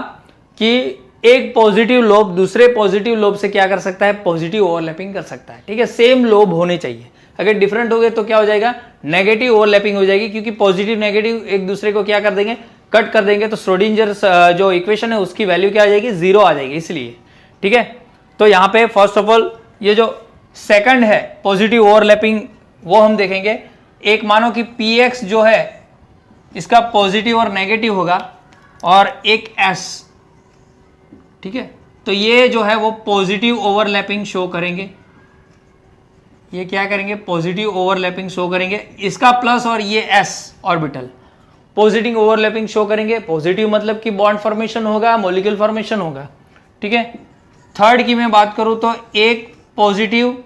कि एक पॉजिटिव लोब दूसरे पॉजिटिव लोब से क्या कर सकता है, पॉजिटिव ओवरलैपिंग कर सकता है, ठीक है। सेम लोब होने चाहिए, अगर डिफरेंट हो गए तो क्या हो जाएगा, नेगेटिव ओवरलैपिंग हो जाएगी, क्योंकि पॉजिटिव नेगेटिव एक दूसरे को क्या कर देंगे, कट कर देंगे, तो श्रोडिंजर जो इक्वेशन है उसकी वैल्यू क्या आ जाएगी, जीरो आ जाएगी, इसलिए, ठीक है। तो यहाँ पे फर्स्ट ऑफ ऑल ये जो सेकंड है पॉजिटिव ओवरलैपिंग वो हम देखेंगे। एक मानो कि px जो है इसका पॉजिटिव और नेगेटिव होगा, और एक S, ठीक है। तो ये जो है वो पॉजिटिव ओवरलैपिंग शो करेंगे, ये क्या करेंगे, पॉजिटिव ओवरलैपिंग शो करेंगे। इसका प्लस और ये S orbital positive overlapping show करेंगे। पॉजिटिव मतलब कि बॉन्ड फॉर्मेशन होगा, मॉलिक्यूल फॉर्मेशन होगा, ठीक है। थर्ड की मैं बात करूं तो एक पॉजिटिव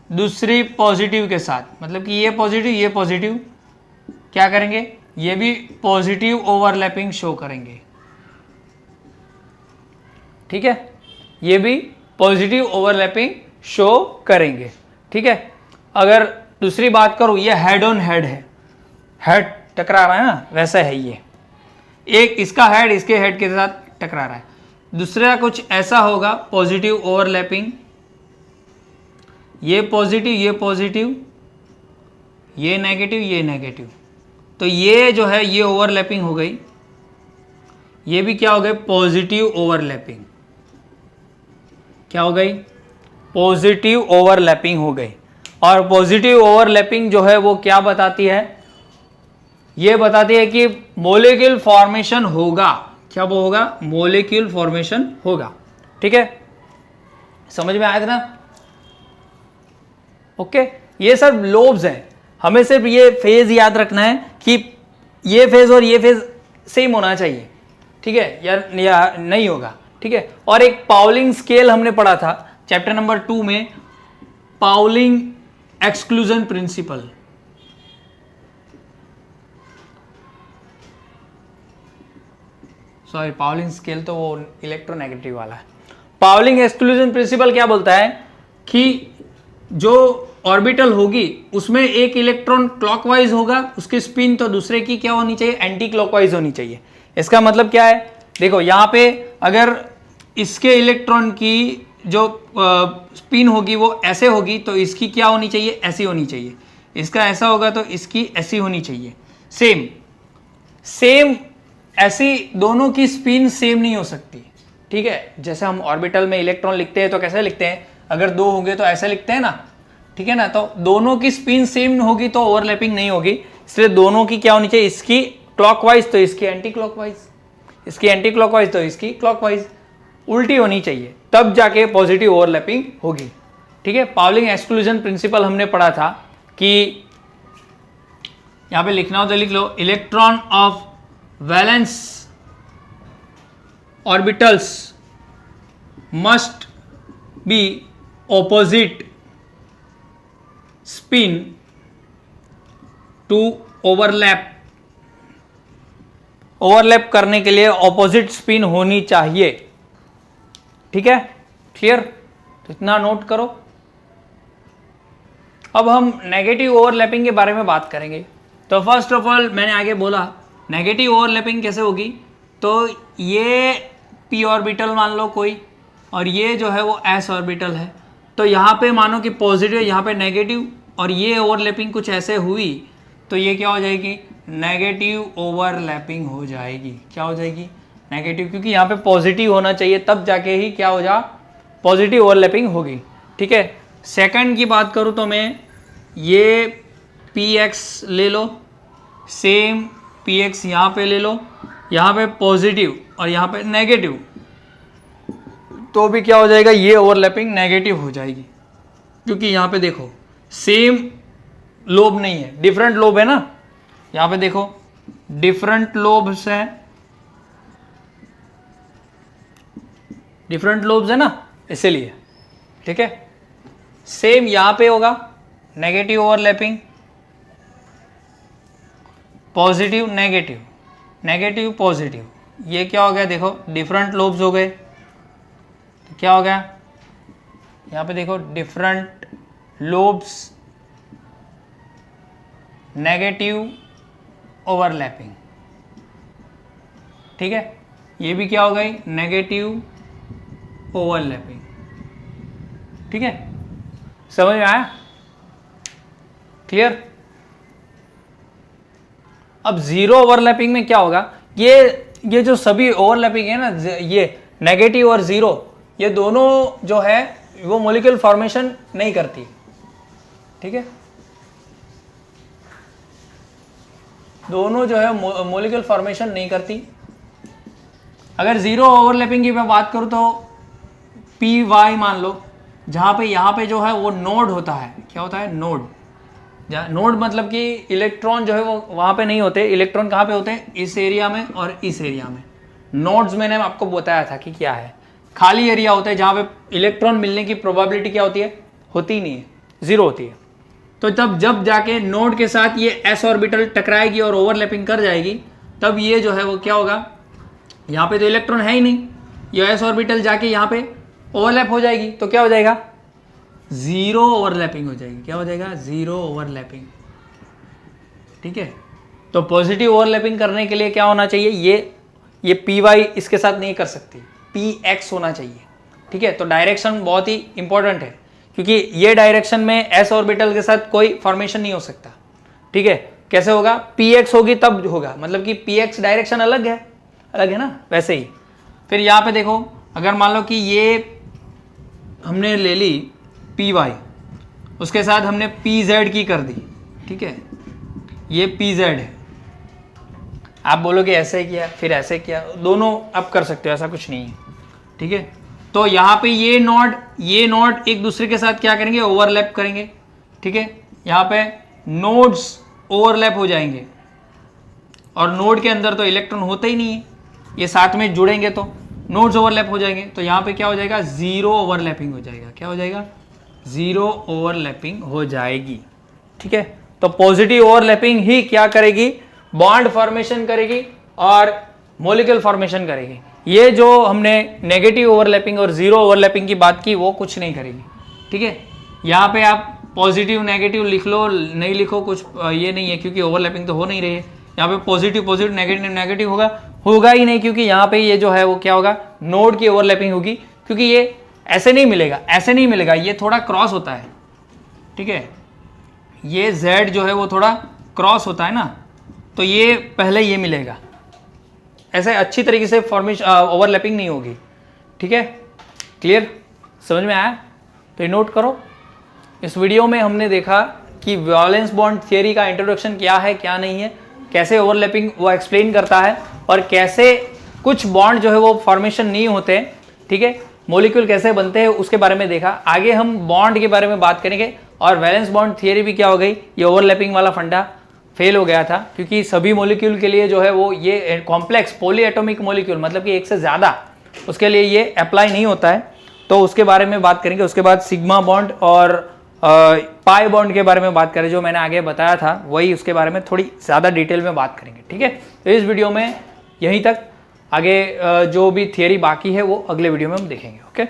दूसरी पॉजिटिव के साथ, मतलब कि ये पॉजिटिव क्या करेंगे, ये भी पॉजिटिव ओवरलैपिंग शो करेंगे, ठीक है। ये भी पॉजिटिव ओवरलैपिंग शो करेंगे, ठीक है। अगर दूसरी बात करूं, ये हेड ऑन हेड है, हेड टकरा रहा है ना, वैसा है ये, एक इसका हेड इसके हेड के साथ टकरा रहा है। दूसरा कुछ ऐसा होगा, पॉजिटिव ओवरलैपिंग, ये पॉजिटिव, ये नेगेटिव, तो ये जो है ये ओवरलैपिंग हो गई, ये भी क्या हो गई, पॉजिटिव ओवरलैपिंग, क्या हो गई, पॉजिटिव ओवरलैपिंग हो गई। और पॉजिटिव ओवरलैपिंग जो है वो क्या बताती है, ये बताती है कि मॉलिक्यूल फॉर्मेशन होगा, क्या वो होगा, मॉलिक्यूल फॉर्मेशन होगा, ठीक है। समझ में आया था ना, ओके। ये सब लोब्स हैं, हमें सिर्फ ये फेज याद रखना है कि ये फेज और ये फेज सेम होना चाहिए, ठीक है, या नहीं होगा, ठीक है। और एक पाउलिंग स्केल हमने पढ़ा था चैप्टर नंबर 2 में, Pauling exclusion principle, sorry Pauling scale तो वो इलेक्ट्रोनेगेटिव वाला है। पाउलिंग एक्सक्लूजन प्रिंसिपल क्या बोलता है कि जो ऑर्बिटल होगी उसमें एक इलेक्ट्रॉन क्लॉकवाइज होगा, उसकी स्पिन तो दूसरे की क्या होनी चाहिए, एंटी क्लॉकवाइज होनी चाहिए। इसका मतलब क्या है, देखो यहाँ पे अगर इसके इलेक्ट्रॉन की जो स्पिन होगी वो ऐसे होगी तो इसकी क्या होनी चाहिए, ऐसी होनी चाहिए। इसका ऐसा होगा तो इसकी ऐसी होनी चाहिए। सेम ऐसी दोनों की स्पिन सेम नहीं हो सकती, ठीक है। जैसे हम ऑर्बिटल में इलेक्ट्रॉन लिखते हैं तो कैसे लिखते हैं, अगर दो होंगे तो ऐसे लिखते हैं ना, ठीक है ना। तो दोनों की स्पिन सेम होगी तो ओवरलैपिंग नहीं होगी, इसलिए दोनों की क्या होनी चाहिए, इसकी क्लॉकवाइज तो इसकी एंटी क्लॉकवाइज, इसकी एंटी क्लॉकवाइज तो इसकी क्लॉकवाइज, उल्टी होनी चाहिए, तब जाके पॉजिटिव ओवरलैपिंग होगी, ठीक है। पाउलिंग एक्सक्लूजन प्रिंसिपल हमने पढ़ा था कि यहां पे लिखना हो तो लिख लो, electron of valence orbitals must be opposite spin to overlap, overlap करने के लिए ऑपोजिट स्पिन होनी चाहिए, ठीक है, क्लियर। तो इतना नोट करो। अब हम नेगेटिव ओवरलैपिंग के बारे में बात करेंगे। तो फर्स्ट ऑफ ऑल मैंने आगे बोला नेगेटिव ओवरलैपिंग कैसे होगी, तो ये p ऑर्बिटल मान लो कोई, और ये जो है वो s ऑर्बिटल है, तो यहाँ पे मानो कि पॉजिटिव, यहाँ पे नेगेटिव, और ये ओवरलैपिंग कुछ ऐसे हुई तो ये क्या हो जाएगी, नेगेटिव ओवरलैपिंग हो जाएगी। क्या हो जाएगी, नेगेटिव, क्योंकि यहाँ पे पॉजिटिव होना चाहिए तब जाके ही क्या हो जा, पॉजिटिव ओवरलैपिंग होगी, ठीक है। सेकंड की बात करूँ तो मैं ये px ले लो, सेम px यहाँ पे ले लो, यहाँ पे पॉजिटिव और यहाँ पे नेगेटिव, तो भी क्या हो जाएगा, ये ओवरलैपिंग नेगेटिव हो जाएगी, क्योंकि यहाँ पे देखो सेम लोब नहीं है, डिफरेंट लोब है ना। यहाँ पे देखो डिफरेंट लोब्स हैं, डिफरेंट लोब्स है ना, इसीलिए, ठीक है। सेम यहाँ पे होगा negative overlapping, positive negative, negative positive, ये क्या हो गया, देखो डिफरेंट लोब्स हो गए, तो क्या हो गया, यहाँ पे देखो डिफरेंट लोब्स, नेगेटिव ओवरलैपिंग, ठीक है। ये भी क्या हो गई, नेगेटिव ओवरलैपिंग, ठीक है। समझ में आया, क्लियर। अब जीरो ओवरलैपिंग में क्या होगा, ये जो सभी ओवरलैपिंग है ना, ये नेगेटिव और जीरो, ये दोनों जो है वो मॉलिक्यूल फॉर्मेशन नहीं करती, ठीक है। दोनों जो है मॉलिक्यूल फॉर्मेशन नहीं करती। अगर जीरो ओवरलैपिंग की मैं बात करूँ तो पी वाई मान लो, जहाँ पे यहाँ पे जो है वो नोड होता है। क्या होता है? नोड। नोड मतलब कि इलेक्ट्रॉन जो है वो वहाँ पे नहीं होते। इलेक्ट्रॉन कहाँ पे होते हैं? इस एरिया में और इस एरिया में। नोड्स मैंने आपको बताया था कि क्या है, खाली एरिया होता है जहाँ पे इलेक्ट्रॉन मिलने की प्रोबेबिलिटी क्या होती है? होती नहीं है, जीरो होती है। तो तब जब जाके नोड के साथ ये एस ऑर्बिटल टकराएगी और ओवरलैपिंग कर जाएगी, तब ये जो है वो क्या होगा, यहाँ पे तो इलेक्ट्रॉन है ही नहीं, ये एस ऑर्बिटल जाके यहाँ पे ओवरलैप हो जाएगी, तो क्या हो जाएगा? जीरो ओवरलैपिंग हो जाएगी। क्या हो जाएगा? Zero overlapping. ठीक है, तो पॉजिटिव ओवरलैपिंग करने के लिए क्या होना चाहिए? ये पी वाई इसके साथ नहीं कर सकती, पी एक्स होना चाहिए। ठीक है, तो डायरेक्शन बहुत ही इंपॉर्टेंट है, क्योंकि ये डायरेक्शन में एस ऑर्बिटल के साथ कोई फॉर्मेशन नहीं हो सकता। ठीक है, कैसे होगा? पी एक्स होगी तब होगा, मतलब कि पी एक्स डायरेक्शन अलग है ना, वैसे ही। फिर यहाँ पे देखो, अगर मान लो कि ये हमने ले ली पी वाई, उसके साथ हमने पी जेड की कर दी। ठीक है, ये पी जेड है, आप बोलोगे ऐसे किया फिर ऐसे किया, दोनों आप कर सकते हो, ऐसा कुछ नहीं है। ठीक है, तो यहाँ पे ये नोड एक दूसरे के साथ क्या करेंगे? ओवरलैप करेंगे। ठीक है, यहाँ पे नोड्स ओवरलैप हो जाएंगे, और नोड के अंदर तो इलेक्ट्रॉन होते ही नहीं है, ये साथ में जुड़ेंगे तो नोड्स ओवरलैप हो जाएंगे। तो यहाँ पे क्या हो जाएगा? जीरो ओवरलैपिंग हो जाएगा। क्या हो जाएगा? जीरो ओवरलैपिंग हो जाएगी। ठीक है, तो पॉजिटिव ओवरलैपिंग ही क्या करेगी? बॉन्ड फॉर्मेशन करेगी और मॉलिक्यूल फॉर्मेशन करेगी। ये जो हमने नेगेटिव ओवरलैपिंग और जीरो ओवरलैपिंग की बात की, वो कुछ नहीं करेगी। ठीक है, यहाँ पे आप पॉजिटिव नेगेटिव लिख लो, नहीं लिखो, कुछ ये नहीं है, क्योंकि ओवरलैपिंग तो हो नहीं रही है। यहाँ पे पॉजिटिव नेगेटिव होगा ही नहीं, क्योंकि यहाँ पे ये जो है वो क्या होगा? नोड की ओवरलैपिंग होगी, क्योंकि ये ऐसे नहीं मिलेगा, ये थोड़ा क्रॉस होता है। ठीक है, ये Z जो है वो थोड़ा क्रॉस होता है ना, तो ये पहले ये मिलेगा, ऐसे अच्छी तरीके से फॉर्मेशन ओवरलैपिंग नहीं होगी। ठीक है, क्लियर? समझ में आया? तो ये नोट करो। इस वीडियो में हमने देखा कि वैलेंस बॉन्ड थियरी का इंट्रोडक्शन क्या है, क्या नहीं है, कैसे ओवरलैपिंग वो एक्सप्लेन करता है, और कैसे कुछ बॉन्ड जो है वो फॉर्मेशन नहीं होते। ठीक है, मॉलिक्यूल कैसे बनते हैं उसके बारे में देखा। आगे हम बॉन्ड के बारे में बात करेंगे, और वैलेंस बॉन्ड थियरी भी क्या हो गई, ये ओवरलैपिंग वाला फंडा फेल हो गया था, क्योंकि सभी मॉलिक्यूल के लिए जो है वो ये कॉम्प्लेक्स पॉली एटॉमिक मॉलिक्यूल, मतलब कि एक से ज़्यादा, उसके लिए ये अप्लाई नहीं होता है। तो उसके बारे में बात करेंगे। उसके बाद सिग्मा बॉन्ड और पाई बॉन्ड के बारे में बात करें, जो मैंने आगे बताया था वही, उसके बारे में थोड़ी ज़्यादा डिटेल में बात करेंगे। ठीक है, तो इस वीडियो में यहीं तक, आगे जो भी थियरी बाकी है वो अगले वीडियो में हम देखेंगे। ओके।